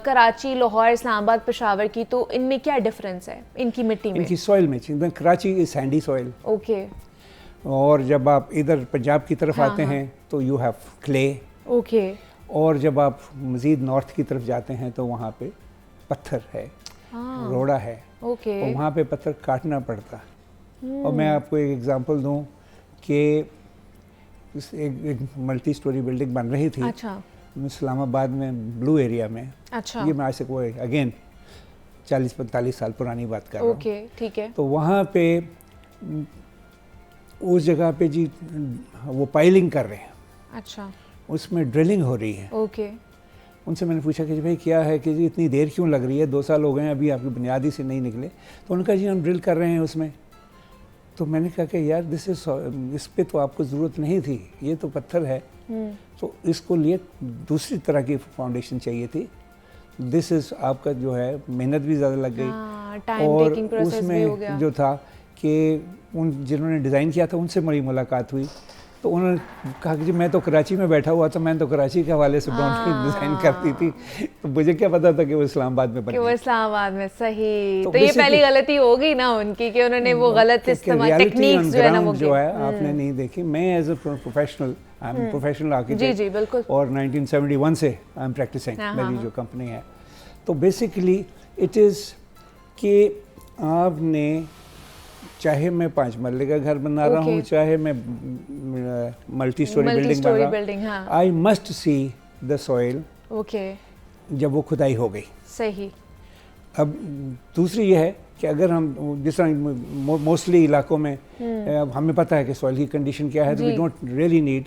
कराची, लाहौर, इस्लामाबाद, पेशावर की, तो इनमें क्या डिफरेंस है इनकी मिट्टी में? इनकी सॉइल में Karachi is Sandy soil, okay और जब आप इधर पंजाब की तरफ हाँ, आते हाँ। हैं तो यू हैव क्ले, ओके और जब आप मज़ीद नॉर्थ की तरफ जाते हैं तो वहाँ पे पत्थर है, रोड़ा है, ओके और वहाँ पे पत्थर काटना पड़ता है। और मैं आपको एक एग्जांपल दूं कि एक मल्टी स्टोरी बिल्डिंग बन रही थी अच्छा इस्लामाबाद में, ब्लू एरिया में। अच्छा ये मैं आज से कोई अगेन 40-45 साल पुरानी बात कर रहा हूँ। ओके ठीक है। तो वहाँ पे उस जगह पे जी वो पाइलिंग कर रहे हैं, अच्छा उसमें ड्रिलिंग हो रही है। ओके उनसे मैंने पूछा कि जी भाई क्या है कि जी इतनी देर क्यों लग रही है, 2 साल हो गए हैं अभी आपकी बुनियादी से नहीं निकले। तो उन्होंने कहा जी हम ड्रिल कर रहे हैं उसमें। तो मैंने कहा कि यार दिस इज, इस पे तो आपको ज़रूरत नहीं थी, ये तो पत्थर है, तो इसको लिए दूसरी तरह की फाउंडेशन चाहिए थी। दिस इज़ आपका जो है मेहनत भी ज़्यादा लग गई, टाइम और टेकिंग प्रोसेस भी हो गया। उसमें जो था कि उन जिन्होंने डिज़ाइन किया था उनसे मेरी मुलाकात हुई, तो उन्होंने कहा कि जी मैं तो कराची में बैठा हुआ था, मैं तो कराची के हवाले से बाउंड्री डिज़ाइन करती थी, तो मुझे क्या पता था कि वो इस्लामाबाद में कि वो बनी। इस्लामाबाद में, सही। तो तो ये basically- पहली गलती होगी ना उनकी कि उन्होंने वो गलत इस्तेमाल, reality टेक्निक्स on जो है ना वो ground जो है आपने नहीं देखी। मैं as a professional, I am professional जी आर्किटेक्ट, जी बिल्कुल। और 1971 से आई एम प्रैक्टिसिंग, हाँ, मेरी हाँ, जो कंपनी है। तो बेसिकली इट इज़ कि आपने, चाहे मैं 5 मरले का घर बना रहा हूँ, चाहे मैं मल्टी स्टोरी बिल्डिंग बना रहा हूँ, आई must see the soil okay जब वो खुदाई हो गई। सही। अब दूसरी ये है कि अगर हम जिस तरह मोस्टली इलाकों में अब हमें पता है कि सॉइल की कंडीशन क्या है, तो वी डोंट रियली नीड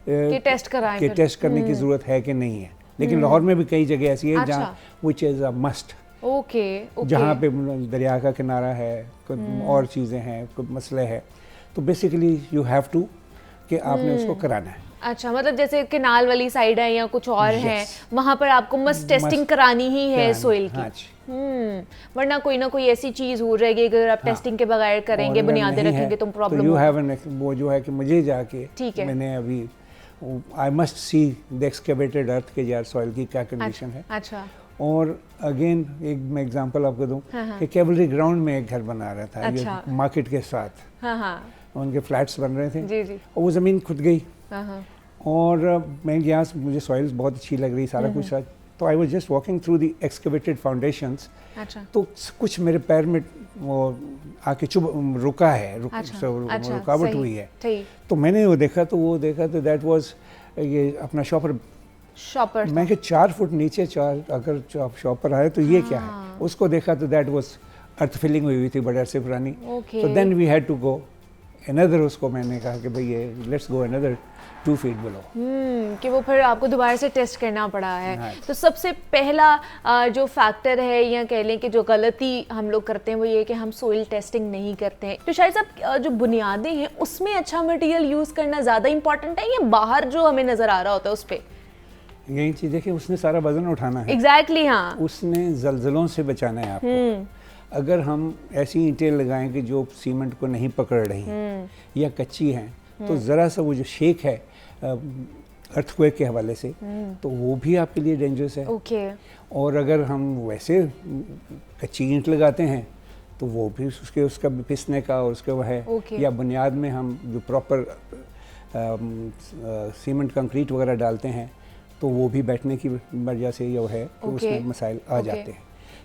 कि टेस्ट कराएं, कि टेस्ट करने की ज़रूरत है कि नहीं है। लेकिन लाहौर में भी कई जगह ऐसी है जहाँ which is a must, okay जहाँ पे दरिया का किनारा है, कोई और चीज़ें हैं, कोई मसले है, तो बेसिकली यू हैव टू कि आपने उसको कराना है। अच्छा, मतलब जैसे केनाल वाली साइड है या कुछ और है, वहां पर आपको मस्ट टेस्टिंग करानी ही है सोइल की। हाँ जी। वरना कोई ना कोई ऐसी चीज हो जाएगी अगर आप टेस्टिंग के बगैर करेंगे, बुनियादें रखेंगे तो प्रॉब्लम यू होगी। हैव वो जो है कि मुझे जाके, ठीक है, मैंने अभी I must see the excavated earth के यार सॉइल की क्या कंडीशन है। अच्छा। और अगेन एक मैं एग्जांपल आपको दूं कि कैवलरी ग्राउंड में एक घर बना रहा था, अच्छा। ये मार्केट के साथ, हाँ हाँ उनके फ्लैट्स बन रहे थे, जी जी, और वो ज़मीन खुद गई, हाँ और मैं यहाँ मुझे सॉइल्स बहुत अच्छी लग रही, सारा कुछ था, तो I was just walking through the excavated foundations. अच्छा। तो कुछ मेरे पैर में वो आके रुका है, रुकावट हुई है। तो मैंने वो देखा तो दैट वाज ये अपना शॉपर। मैं कि 4 फुट नीचे अगर शॉपर आए तो ये क्या है, उसको देखा तो दैट वाज अर्थ फिलिंग हुई थी बड़े अरसे पुरानी। तो then we had to go another, उसको मैंने कहा कि भाई ये let's go another 2 feet below, कि वो फिर आपको दोबारा से टेस्ट करना पड़ा है। तो सबसे पहला जो फैक्टर है या कह लें कि जो गलती हम लोग करते हैं वो ये कि हम सोइल टेस्टिंग नहीं करते हैं। तो शायद साहब जो बुनियादें हैं उसमें अच्छा मटेरियल यूज़ करना ज़्यादा इंपॉर्टेंट है या बाहर जो हमें नज़र आ रहा होता है उस पर? यही चीज़ है कि उसने सारा वजन उठाना है। एग्जैक्टली हाँ, उसने जलजलों से बचाना है आपको। अगर हम ऐसी ईंटें लगाएं कि जो सीमेंट को नहीं पकड़ रही या कच्ची हैं, तो ज़रा सा वो जो शेक है अर्थक्वेक के हवाले से, तो वो भी आपके लिए डेंजरस है। और अगर हम वैसे कच्ची ईंट लगाते हैं तो वो भी उसका पिसने का और उसका वो है, या बुनियाद में हम जो प्रॉपर सीमेंट कंक्रीट वगैरह डालते हैं तो वो भी बैठने की वजह से ये है कि उसमें मसाइल आ जाते हैं।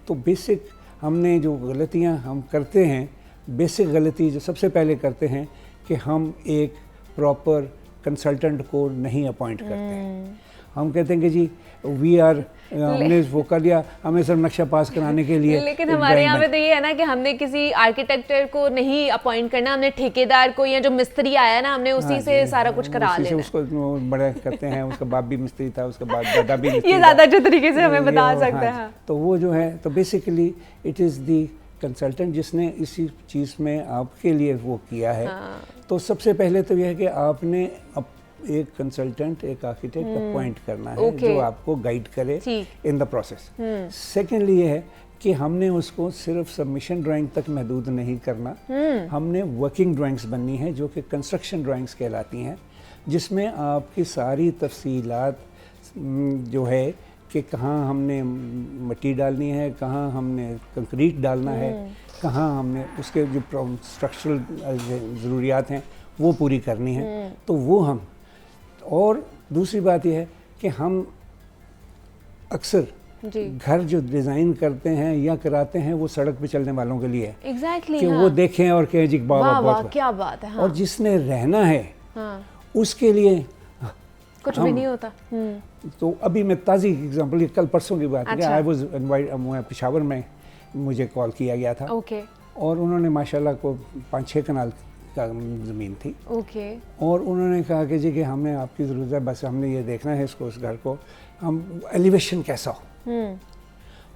तो बेसिक हमने जो गलतियां हम करते हैं, बेसिक गलती जो सबसे पहले करते हैं कि हम एक प्रॉपर कंसल्टेंट को नहीं अपॉइंट करते हैं। हम कहते हैं कि जी वी आर, हमने वो कर लिया, हमें सिर्फ नक्शा पास कराने के लिए। लेकिन हमारे यहाँ पे तो ये है ना कि हमने किसी आर्किटेक्टर को नहीं अपॉइंट करना, हमने ठेकेदार को या जो मिस्त्री आया ना हमने उसी से सारा कुछ करा लेना। उसको बड़ा करते हैं, उसका बाप भी मिस्त्री था, उसका बाप दादा भी मिस्त्री ये ज़्यादा अच्छे तरीके से हमें बता सकते हैं। तो वो जो है, तो basically it is the consultant जिसने इसी चीज़ में आपके लिए वो किया है। तो सबसे पहले तो यह है कि आपने एक कंसल्टेंट, एक आर्किटेक्ट अपॉइंट करना है जो आपको गाइड करे इन द प्रोसेस। सेकेंडली ये है कि हमने उसको सिर्फ सबमिशन ड्राइंग तक महदूद नहीं करना, हमने वर्किंग ड्राइंग्स बननी है जो कि कंस्ट्रक्शन ड्राइंग्स कहलाती हैं, जिसमें आपकी सारी तफसीलात जो है कि कहाँ हमने मिट्टी डालनी है, कहाँ हमने कंक्रीट डालना है, कहाँ हमने उसके जो स्ट्रक्चरल ज़रूरियात हैं वो पूरी करनी है। तो वो हम, और दूसरी बात यह है कि हम अक्सर घर जो डिज़ाइन करते हैं या कराते हैं वो सड़क पे चलने वालों के लिए है। Exactly, कि वो देखें और कहें जी वाह बहुत क्या बात है। और जिसने रहना है उसके लिए कुछ भी नहीं होता। तो अभी मैं ताज़ी एग्जांपल, ये कल परसों की बात है, आई वाज इनवाइट, पेशावर में मुझे कॉल किया गया था। और उन्होंने माशाल्लाह को 5-6 कनाल का ज़मीन थी। और उन्होंने कहा कि जी कि हमें आपकी ज़रूरत है, बस हमने ये देखना है इसको, उस घर को हम एलिवेशन कैसा हो।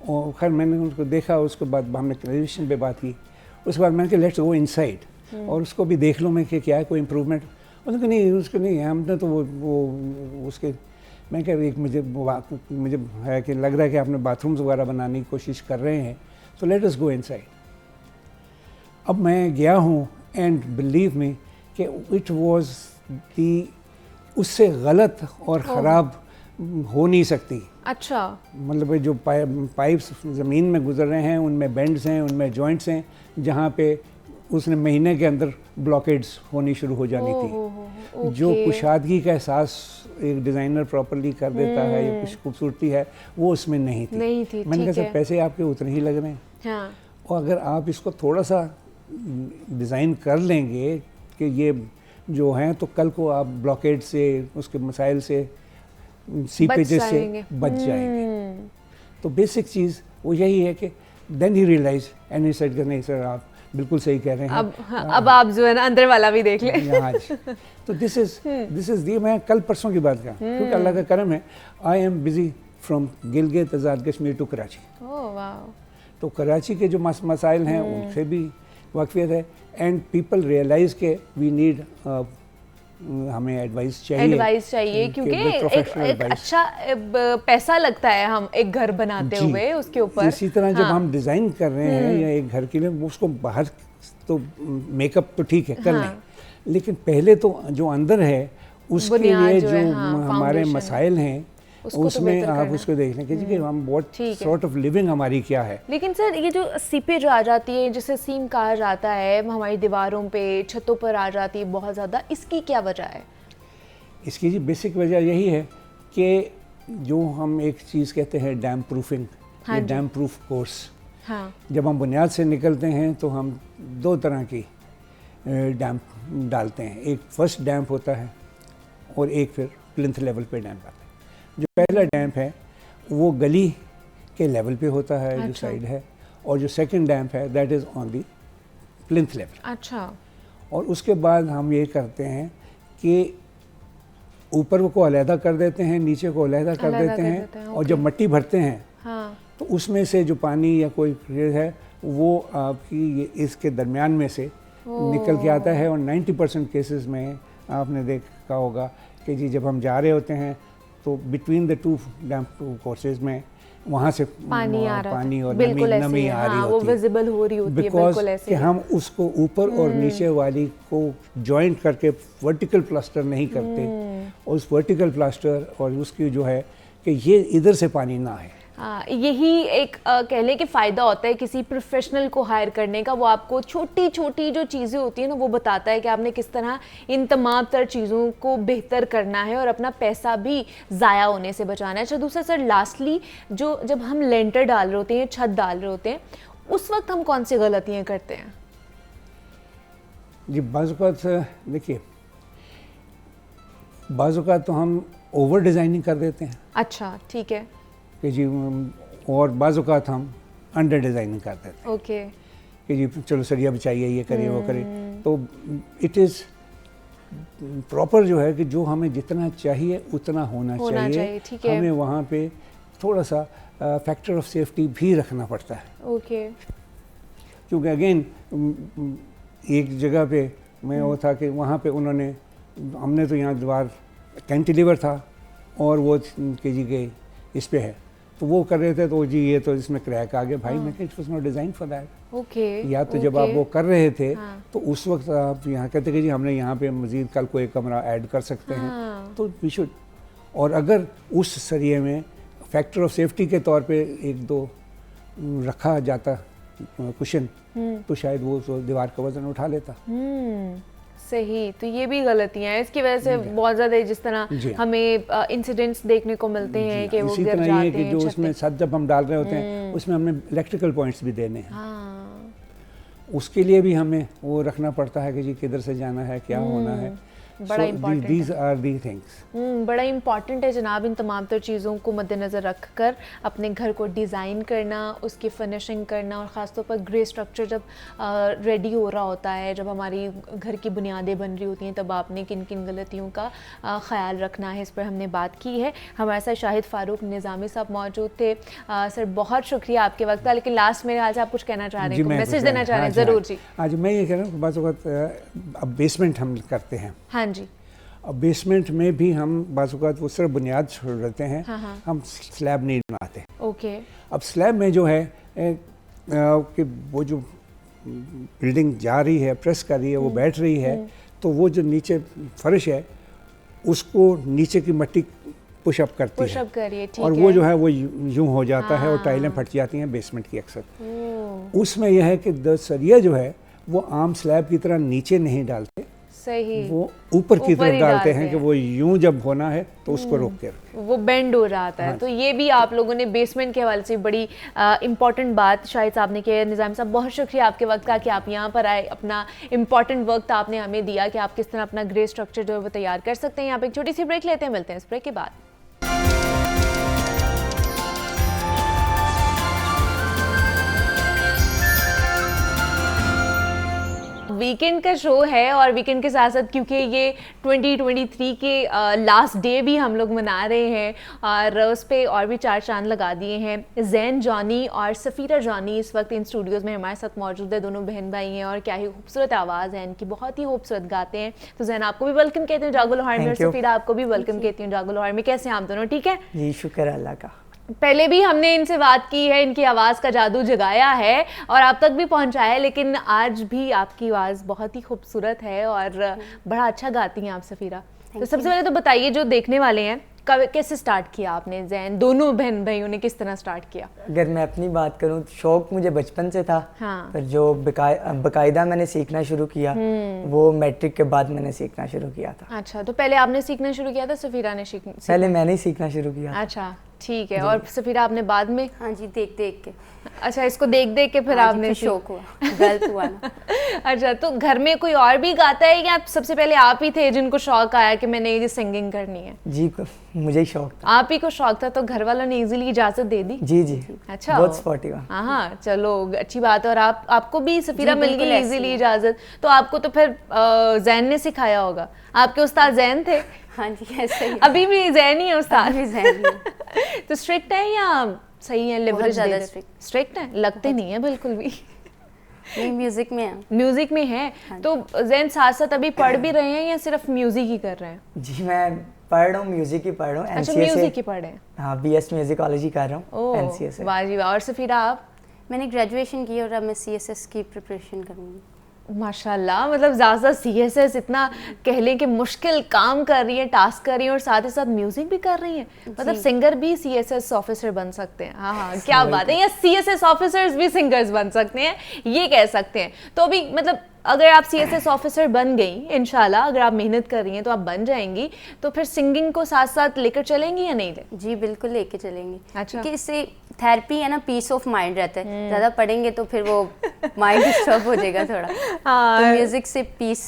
और खैर मैंने उनको देखा, उसके बाद हमने एलिवेशन पे बात की। उसके बाद मैंने कहा लेट्स गो इनसाइड और उसको भी देख लो मैं कि क्या है कोई इम्प्रूवमेंट। उन्होंने कहा नहीं उसको नहीं है, हमने तो वो उसके, मैं कह रही मुझे है कि लग रहा है कि आपने बाथरूम्स वगैरह बनाने की कोशिश कर रहे हैं, तो लेट अस गो इनसाइड। अब मैं गया हूँ एंड बिलीव मी कि इट वाज दी, उससे गलत और ख़राब हो नहीं सकती। अच्छा, मतलब जो पाइप्स ज़मीन में गुजर रहे हैं उनमें बेंड्स हैं, उनमें जॉइंट्स हैं, जहाँ पे उसने महीने के अंदर ब्लॉकेड्स होनी शुरू हो जानी थी। जो कुशादगी का एहसास एक डिज़ाइनर प्रॉपर्ली कर देता है या कुछ खूबसूरती है वो उसमें नहीं थी। मैंने कहा सर पैसे आपके उतने ही लग रहे हैं। हाँ। और अगर आप इसको थोड़ा सा डिज़ाइन कर लेंगे कि ये जो हैं, तो कल को आप ब्लॉकेड से, उसके मसाइल से, सीपेजेस से बच जाएंगे। तो बेसिक चीज़ वो यही है कि then he realize and he said नहीं सर आप बिल्कुल सही कह रहे हैं। अब आप जो है ना अंदर वाला भी देख लें। आज तो दिस इज दी, मैं कल परसों की बात कर, क्योंकि अल्लाह का करम है, I am busy from Gilgit Azad Kashmir to Karachi. तो कराची के जो मसाइल हैं उनसे भी वाकफियत है एंड पीपल रियलाइज के वी नीड, हमें एडवाइस चाहिए क्योंकि एक अच्छा पैसा लगता है हम एक घर बनाते हुए उसके ऊपर। इसी तरह जब हम डिज़ाइन कर रहे हैं या एक घर के लिए, उसको बाहर तो मेकअप तो ठीक है कर लें, लेकिन पहले तो जो अंदर है उसके लिए जो हमारे मसाइल हैं उसमें तो आप उसको देख लें कि हम बहुत सॉर्ट ऑफ लिविंग हमारी क्या है। लेकिन सर ये जो सीपेज आ जाती है, जिसे सीम कहा जाता है, हमारी दीवारों पे, छतों पर आ जाती है बहुत ज़्यादा, इसकी क्या वजह है? इसकी जी बेसिक वजह यही है कि जो हम एक चीज़ कहते हैं डैम प्रूफिंग, ये डैम प्रूफ कोर्स, जब हम बुनियाद से निकलते हैं तो हम 2 तरह की डैम्प डालते हैं। एक फर्स्ट डैम्प होता है और एक फिर प्लिंथ लेवल पे डैम्प आता है। जो पहला डैम्प है वो गली के लेवल पे होता है, जो साइड है, और जो सेकंड डैम्प है that is on the plinth level. अच्छा। और उसके बाद हम ये करते हैं कि ऊपर को अलहदा कर देते हैं, नीचे को अलहदा कर देते हैं, और जब मिट्टी भरते हैं तो उसमें से जो पानी या कोई है वो आपकी ये इसके दरमियान में से निकल के आता है। और 90% केसेस में आपने देखा होगा कि जी जब हम जा रहे होते हैं तो बिटवीन द 2 डैम्प कोर्सेज में वहाँ से पानी और नमी आ रही होती है, वो विजिबल हो रही होती है, बिल्कुल ऐसे कि हम उसको ऊपर और नीचे वाली को जॉइंट करके वर्टिकल प्लास्टर नहीं करते, और उस वर्टिकल प्लास्टर और उसकी जो है कि ये इधर से पानी ना आए। यही एक कह लें कि फ़ायदा होता है किसी प्रोफेशनल को हायर करने का। वो आपको छोटी छोटी जो चीज़ें होती हैं ना वो बताता है कि आपने किस तरह इन तमाम तर चीज़ों को बेहतर करना है और अपना पैसा भी ज़ाया होने से बचाना है। अच्छा, दूसरा सर लास्टली जब हम लेंटर डाल रहे होते हैं, छत डाल रहे होते हैं, उस वक्त हम कौन सी गलतियाँ करते हैं? जी बाज़ औक़ात देखिए, बाज़ औक़ात तो हम ओवर डिज़ाइनिंग कर देते हैं। अच्छा, ठीक है। कि जी और बाज़ औक़ात हम अंडर डिज़ाइनिंग कर देते हैं। ओके। कि जी चलो सरिया बिछाइए, ये करिए, वो करिए। तो इट इज़ प्रॉपर जो है कि जो हमें जितना चाहिए उतना होना चाहिए। ठीक है। हमें वहाँ पे थोड़ा सा फैक्टर ऑफ सेफ्टी भी रखना पड़ता है। ओके। क्योंकि अगेन एक जगह पे मैं वो था कि वहाँ पे उन्होंने, हमने तो यहाँ दीवार कैंटिलीवर था और वो के जी के इस पे है, तो वो कर रहे थे तो जी ये तो इसमें क्रैक आ गया। भाई मैं it was not design for that. Okay. या तो जब आप वो कर रहे थे तो उस वक्त आप यहाँ कहते कि जी हमने यहाँ पे मज़ीद कल को एक कमरा ऐड कर सकते हैं, तो वी शुड। और अगर उस सरिये में फैक्टर ऑफ सेफ्टी के तौर पे एक दो रखा जाता कुशन, तो शायद वो दीवार का वजन उठा लेता। सही। तो ये भी गलतियां हैं, इसकी वजह से बहुत ज़्यादा जिस तरह हमें इंसिडेंट्स देखने को मिलते हैं कि वो गिर जाते हैं। कि जो उसमें छत जब हम डाल रहे होते हैं उसमें हमने इलेक्ट्रिकल पॉइंट्स भी देने हैं, उसके लिए भी हमें वो रखना पड़ता है कि जी किधर से जाना है, क्या होना है। बड़ा इम्पॉर्टेंट है। These are the things. बड़ा इम्पॉर्टेंट है जनाब इन तमाम तर चीज़ों को मद्देनज़र रख कर अपने घर को डिज़ाइन करना, उसकी फिनिशिंग करना, और ख़ासतौर पर ग्रे स्ट्रक्चर जब रेडी हो रहा होता है, जब हमारी घर की बुनियादें बन रही होती हैं, तब आपने किन किन गलतियों का ख्याल रखना है, इस पर हमने बात की है। हमारे साथ शाहिद फारूक निज़ामी साहब मौजूद थे। सर बहुत शुक्रिया आपके वक्त का, लेकिन लास्ट मेरे हाल से आप कुछ कहना चाह रहे हैं, मैसेज देना चाह रहे हैं? ज़रूर जी। आज मैं ये कह रहा हूँ अब बेसमेंट हम करते हैं। हाँ जी। अब बेसमेंट में भी हम बाज़ औक़ात वो सिर्फ बुनियाद छोड़ देते हैं, हम स्लैब नहीं बनाते। ओके। अब स्लैब में जो है कि वो जो बिल्डिंग जा रही है, प्रेस कर रही है, वो बैठ रही है, तो वो जो नीचे फर्श है उसको नीचे की मिट्टी पुशअप करती है, ठीक और वो जो है वो यूं हो जाता है और टाइलें फट जाती हैं बेसमेंट की अक्सर। उसमें यह है कि सरिया जो है वो आम स्लैब की तरह नीचे नहीं डालते, सही, वो ऊपर की तरफ डालते हैं कि वो यूं जब होना है तो उसको रोक के वो बेंड हो जाता है। तो ये भी आप लोगों ने बेसमेंट के हवाले से बड़ी इंपॉर्टेंट बात शाहिद साहब ने की। निज़ाम साहब बहुत शुक्रिया आपके वक्त का कि आप यहाँ पर आए, अपना इंपॉर्टेंट वक्त आपने हमें दिया कि आप किस तरह अपना ग्रे स्ट्रक्चर जो है वो तैयार कर सकते हैं। यहाँ पे एक छोटी सी ब्रेक लेते हैं, मिलते हैं इस ब्रेक के बाद। वीकेंड का शो है और वीकेंड के साथ साथ क्योंकि ये 2023 के लास्ट डे भी हम लोग मना रहे हैं और उस पर और भी चार चांद लगा दिए हैं। ज़ैन जॉनी और सफ़ीरा जॉनी इस वक्त इन स्टूडियोज़ में हमारे साथ मौजूद है। दोनों बहन भाई हैं और क्या ही खूबसूरत आवाज़ है इनकी, बहुत ही खूबसूरत गाते हैं। तो ज़ैन आपको भी वेलकम कहते हैं जागो लोहार में, और सफ़ीरा आपको भी वेलकम कहती हूँ जागो लोहार में। कैसे हैं आप दोनों? ठीक है जी, शुक्र अल्लाह का। पहले भी हमने इनसे बात की है, इनकी आवाज़ का जादू जगाया है और आप तक भी पहुंचाया है, लेकिन आज भी आपकी आवाज़ बहुत ही खूबसूरत है और बड़ा अच्छा गाती हैं आप सफ़ीरा। तो सबसे पहले तो बताइए जो देखने वाले हैं, कब कैसे स्टार्ट किया आपने? ज़ैन दोनों बहन भाइयों ने किस तरह स्टार्ट किया? अगर मैं अपनी बात करूं तो शौक मुझे बचपन से था। हाँ। पर जो बकायदा मैंने सीखना शुरू किया वो मैट्रिक के बाद मैंने सीखना शुरू किया था। अच्छा, तो पहले आपने सीखना शुरू किया था, सफ़ीरा ने पहले मैंने ही सीखना शुरू किया। अच्छा ठीक है। और सफ़ीरा आपने बाद में? हाँ जी, देख देख के। अच्छा, इसको देख देख के फिर आपने शौक हुआ, गलत हुआ ना। अच्छा, तो घर में कोई और भी गाता है या सबसे पहले आप ही थे जिनको शौक आया कि मैंने ये सिंगिंग करनी है? जी, मुझे ही शौक था। आप ही को शौक था, तो घर वालों ने इजीली इजाजत दे दी? जी जी। अच्छा, बहुत सपोर्टिव। हाँ, चलो अच्छी बात है। और आपको भी सफ़ीरा मिल गई इजीली इजाजत, तो आपको तो फिर ज़ैन ने सिखाया होगा। आपके उस्ताद ज़ैन थे? हाँ जी, ऐसे ही। अभी भी ज़ैन ही है उस्ताद? अभी ज़ैन ही। तो स्ट्रिक्ट है या सही है? लिवरेज स्ट्रिक्ट है? लगते नहीं है बिल्कुल भी। नहीं, म्यूजिक में है। म्यूजिक में है। हाँ। तो ज़ैन साथ साथ अभी पढ़ भी रहे हैं या सिर्फ म्यूजिक ही कर रहे हैं? जी, मैं पढ़ रहा हूँ, म्यूजिक ही पढ़ रहा हूँ। अच्छा, म्यूजिक ही पढ़ रहे हैं? हाँ, BS म्यूजिकोलॉजी कर रहा हूँ NCA से। वाह जी वाह। और सफ़ीरा आप? मैंने ग्रेजुएशन की और अब मैं CSS की प्रिपरेशन करूँगी। माशाल्लाह, मतलब ज़्यादा CSS इतना कह लें कि मुश्किल काम कर रही है, टास्क कर रही है और साथ ही साथ म्यूजिक भी कर रही है। मतलब सिंगर भी CSS ऑफिसर बन सकते हैं। हाँ हाँ, क्या बात है। या CSS ऑफिसर्स भी सिंगर्स बन सकते हैं, ये कह सकते हैं। तो अभी मतलब अगर आप CSS ऑफिसर बन गई, इंशाल्लाह अगर आप मेहनत कर रही हैं तो आप बन जाएंगी, तो फिर सिंगिंग को साथ साथ लेकर चलेंगी या नहीं? जी बिल्कुल लेके चलेंगे। अच्छा, क्योंकि इससे थेरेपी है ना, पीस ऑफ माइंड रहता है। ज़्यादा पढ़ेंगे तो फिर वो माइंड डिस्टर्ब हो जाएगा थोड़ा। हाँ, तो म्यूजिक से पीस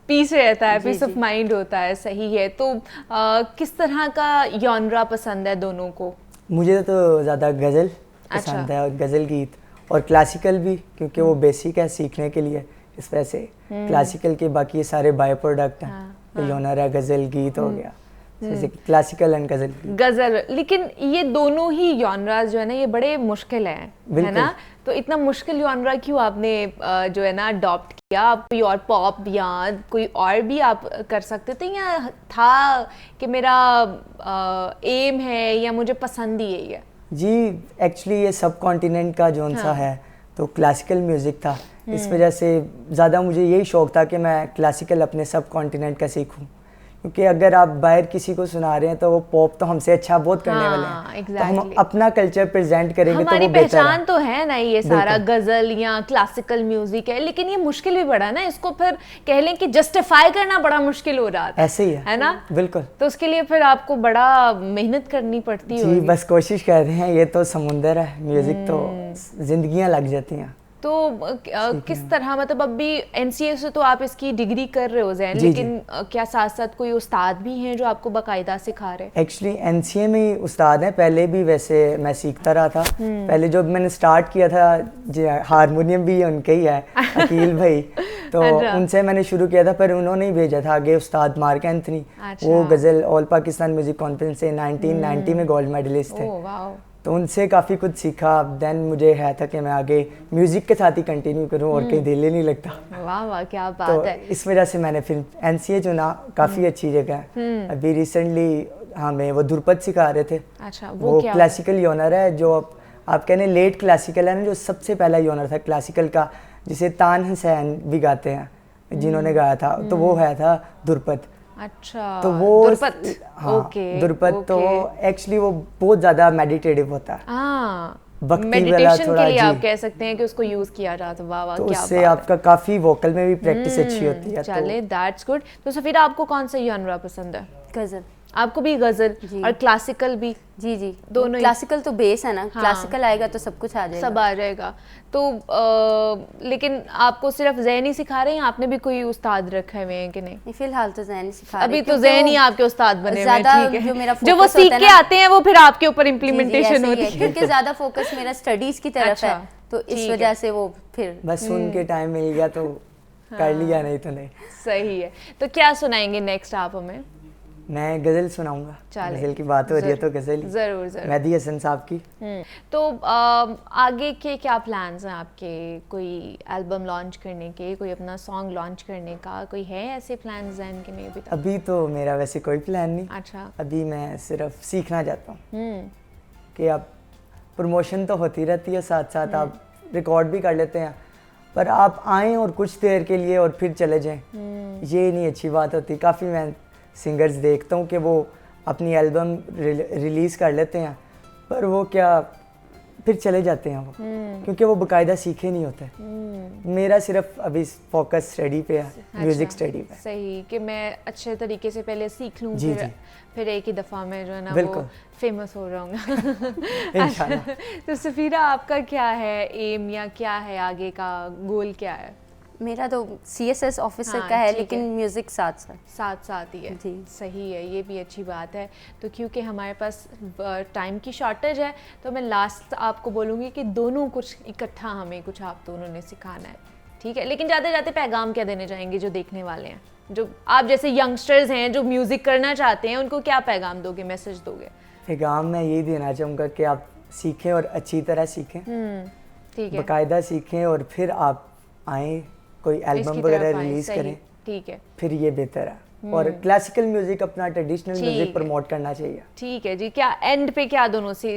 पीस रहता है, पीस ऑफ माइंड होता है। सही है। तो किस तरह का जॉनरा पसंद है दोनों को? मुझे तो ज़्यादा गज़ल पसंद है, और गज़ल गीत, और क्लासिकल भी, क्योंकि वो बेसिक है सीखने के लिए। इस वजह से क्लासिकल के बाकी ये सारे बाय प्रोडक्ट हैं। जॉनर है गज़ल गीत हो गया, जैसे क्लासिकल एंड गज़ल। लेकिन ये दोनों ही जॉनरास जो है ना, ये बड़े मुश्किल हैं, है ना? तो इतना मुश्किल जॉनरा क्यों आपने जो है ना अडॉप्ट किया? आप कोई और पॉप या कोई और भी आप कर सकते थे, या था कि मेरा एम है या मुझे पसंद ही यही है? जी एक्चुअली ये सब कॉन्टिनेंट का जोन सा है, तो क्लासिकल म्यूज़िक था। इस वजह से ज़्यादा मुझे यही शौक़ था कि मैं क्लासिकल अपने सब कॉन्टिनेंट का सीखूं, क्योंकि अगर आप बाहर किसी को सुना रहे हैं तो वो पॉप तो हमसे अच्छा बहुत करने वाले हैं। तो हम अपना कल्चर प्रेजेंट करेंगे तो वो बेहतर है। पहचान तो है ना ये सारा गजल या क्लासिकल म्यूजिक है, लेकिन ये मुश्किल भी बड़ा ना, इसको फिर कह लें कि जस्टिफाई करना बड़ा मुश्किल हो रहा है। ऐसे ही है ना? बिल्कुल। तो उसके लिए फिर आपको बड़ा मेहनत करनी पड़ती है। जी बस कोशिश कर रहे हैं, ये तो समुंदर है, म्यूजिक तो जिंदगियां लग जाती हैं। तो किस तरह, मतलब अभी एनसीए से तो आप इसकी डिग्री कर रहे हो ज़ैन, लेकिन क्या साथ साथ कोई उस्ताद भी हैं जो आपको बाकायदा सिखा रहे हैं? एक्चुअली एनसीए में ही उस्ताद हैं, पहले भी वैसे मैं सीखता रहा था। पहले जब मैंने स्टार्ट किया था, हारमोनियम भी उनके ही है, अकील भाई, तो उनसे मैंने शुरू किया था, पर उन्होंने ही भेजा था आगे उस्ताद मार्क एंथनी। वो गज़ल ऑल पाकिस्तान म्यूजिक कॉन्फ्रेंस से 1990 में गोल्ड मेडलिस्ट थे, तो उनसे काफ़ी कुछ सीखा। देन मुझे है था कि मैं आगे म्यूज़िक के साथ ही कंटिन्यू करूं और कहीं दिल ही नहीं लगता। वाह वाह क्या बात तो है। इस वजह से मैंने फिर एनसीए चुना, काफ़ी अच्छी जगह है। अभी रिसेंटली हमें वो ध्रुपद सिखा रहे थे। अच्छा, वो क्लासिकल जॉनर है, जो आप कहने लेट क्लासिकल है ना, जो सबसे पहला जॉनर था क्लासिकल का, जिसे तान हुसैन भी गाते हैं, जिन्होंने गाया था, तो वो है था ध्रुपद। अच्छा, तो वो ध्रुपद तो एक्चुअली वो बहुत ज्यादा मेडिटेटिव होता है। मेडिटेशन के लिए आप कह सकते हैं कि उसको यूज किया जाता है। वाह वाह, तो क्या उससे आपका काफी वोकल में भी प्रैक्टिस अच्छी होती है। चले दैट्स गुड। तो सफीरा आपको कौन सा जॉनरा पसंद है? गजल। आपको भी गजल और क्लासिकल भी? जी जी दोनों। क्लासिकल तो बेस है ना, क्लासिकल आएगा तो सब कुछ आ जाएगा, सब आ जाएगा। तो लेकिन आपको सिर्फ ज़ैन ही सिखा रहे हैं, आपने भी कोई उस्ताद रखे हुए हैं कि नहीं? फिलहाल तो ज़ैन ही सिखा रहे हैं। अभी तो ज़ैन ही आपके उस्ताद बने हुए हैं, ठीक है। जो वो सीख के आते हैं वो फिर आपके ऊपर इम्प्लीमेंटेशन होती है, क्योंकि ज्यादा फोकस मेरा स्टडीज की तरफ है, तो इस वजह से वो फिर बस सुन के टाइम मिल गया तो कर लिया, नहीं तो नहीं। सही है। तो क्या सुनाएंगे नेक्स्ट आप हमें? मैं गज़ल सुनाऊंगा। गज़ल की बात हो रही है तो गज़ल जरूर जरूर। मेहदी हसन साहब की। तो आगे के क्या प्लान्स हैं आपके? कोई एल्बम लॉन्च करने के, कोई अपना सॉन्ग लॉन्च करने का, कोई है ऐसे प्लान्स ज़हन के में? अभी तो मेरा वैसे कोई प्लान नहीं। अच्छा। अभी मैं सिर्फ सीखना चाहता हूँ कि आप प्रमोशन तो होती रहती है, साथ साथ आप रिकॉर्ड भी कर लेते हैं, पर आप आएँ और कुछ देर के लिए और फिर चले जाएँ, ये नहीं अच्छी बात होती। काफ़ी मैं सिंगर्स देखता हूँ कि वो अपनी एल्बम रिलीज़ कर लेते हैं, पर वो क्या फिर चले जाते हैं वो, क्योंकि वो बाकायदा सीखे नहीं होते। मेरा सिर्फ अभी फोकस स्टडी पे है, म्यूजिक स्टडी पे। सही, कि मैं अच्छे तरीके से पहले सीख लूँ, फिर एक ही दफ़ा में जो है ना वो फेमस हो जाऊँगा इंशाल्लाह। तो सफीरा आपका क्या है एम, या क्या है आगे का गोल, क्या है? मेरा तो CSS ऑफिसर का है, लेकिन म्यूजिक साथ साथ ही है जी। सही है, ये भी अच्छी बात है। तो क्योंकि हमारे पास टाइम की शॉर्टेज है, तो मैं लास्ट आपको बोलूँगी कि दोनों कुछ इकट्ठा हमें कुछ आप दोनों ने सिखाना है, ठीक है? लेकिन जाते जाते पैगाम क्या देने जाएंगे जो देखने वाले हैं, जो आप जैसे यंगस्टर्स हैं जो म्यूज़िक करना चाहते हैं, उनको क्या पैगाम दोगे, मैसेज दोगे? पैगाम मैं यही देना चाहूँगा कि आप सीखें और अच्छी तरह सीखें, ठीक है, बाकायदा सीखें, और फिर आप आएँ कोई एल्बम वगैरह रिलीज करें, ठीक है, फिर ये बेहतर है। और क्लासिकल म्यूजिक, अपना ट्रेडिशनल म्यूजिक प्रमोट करना चाहिए। ठीक है जी। क्या एंड पे क्या दोनों से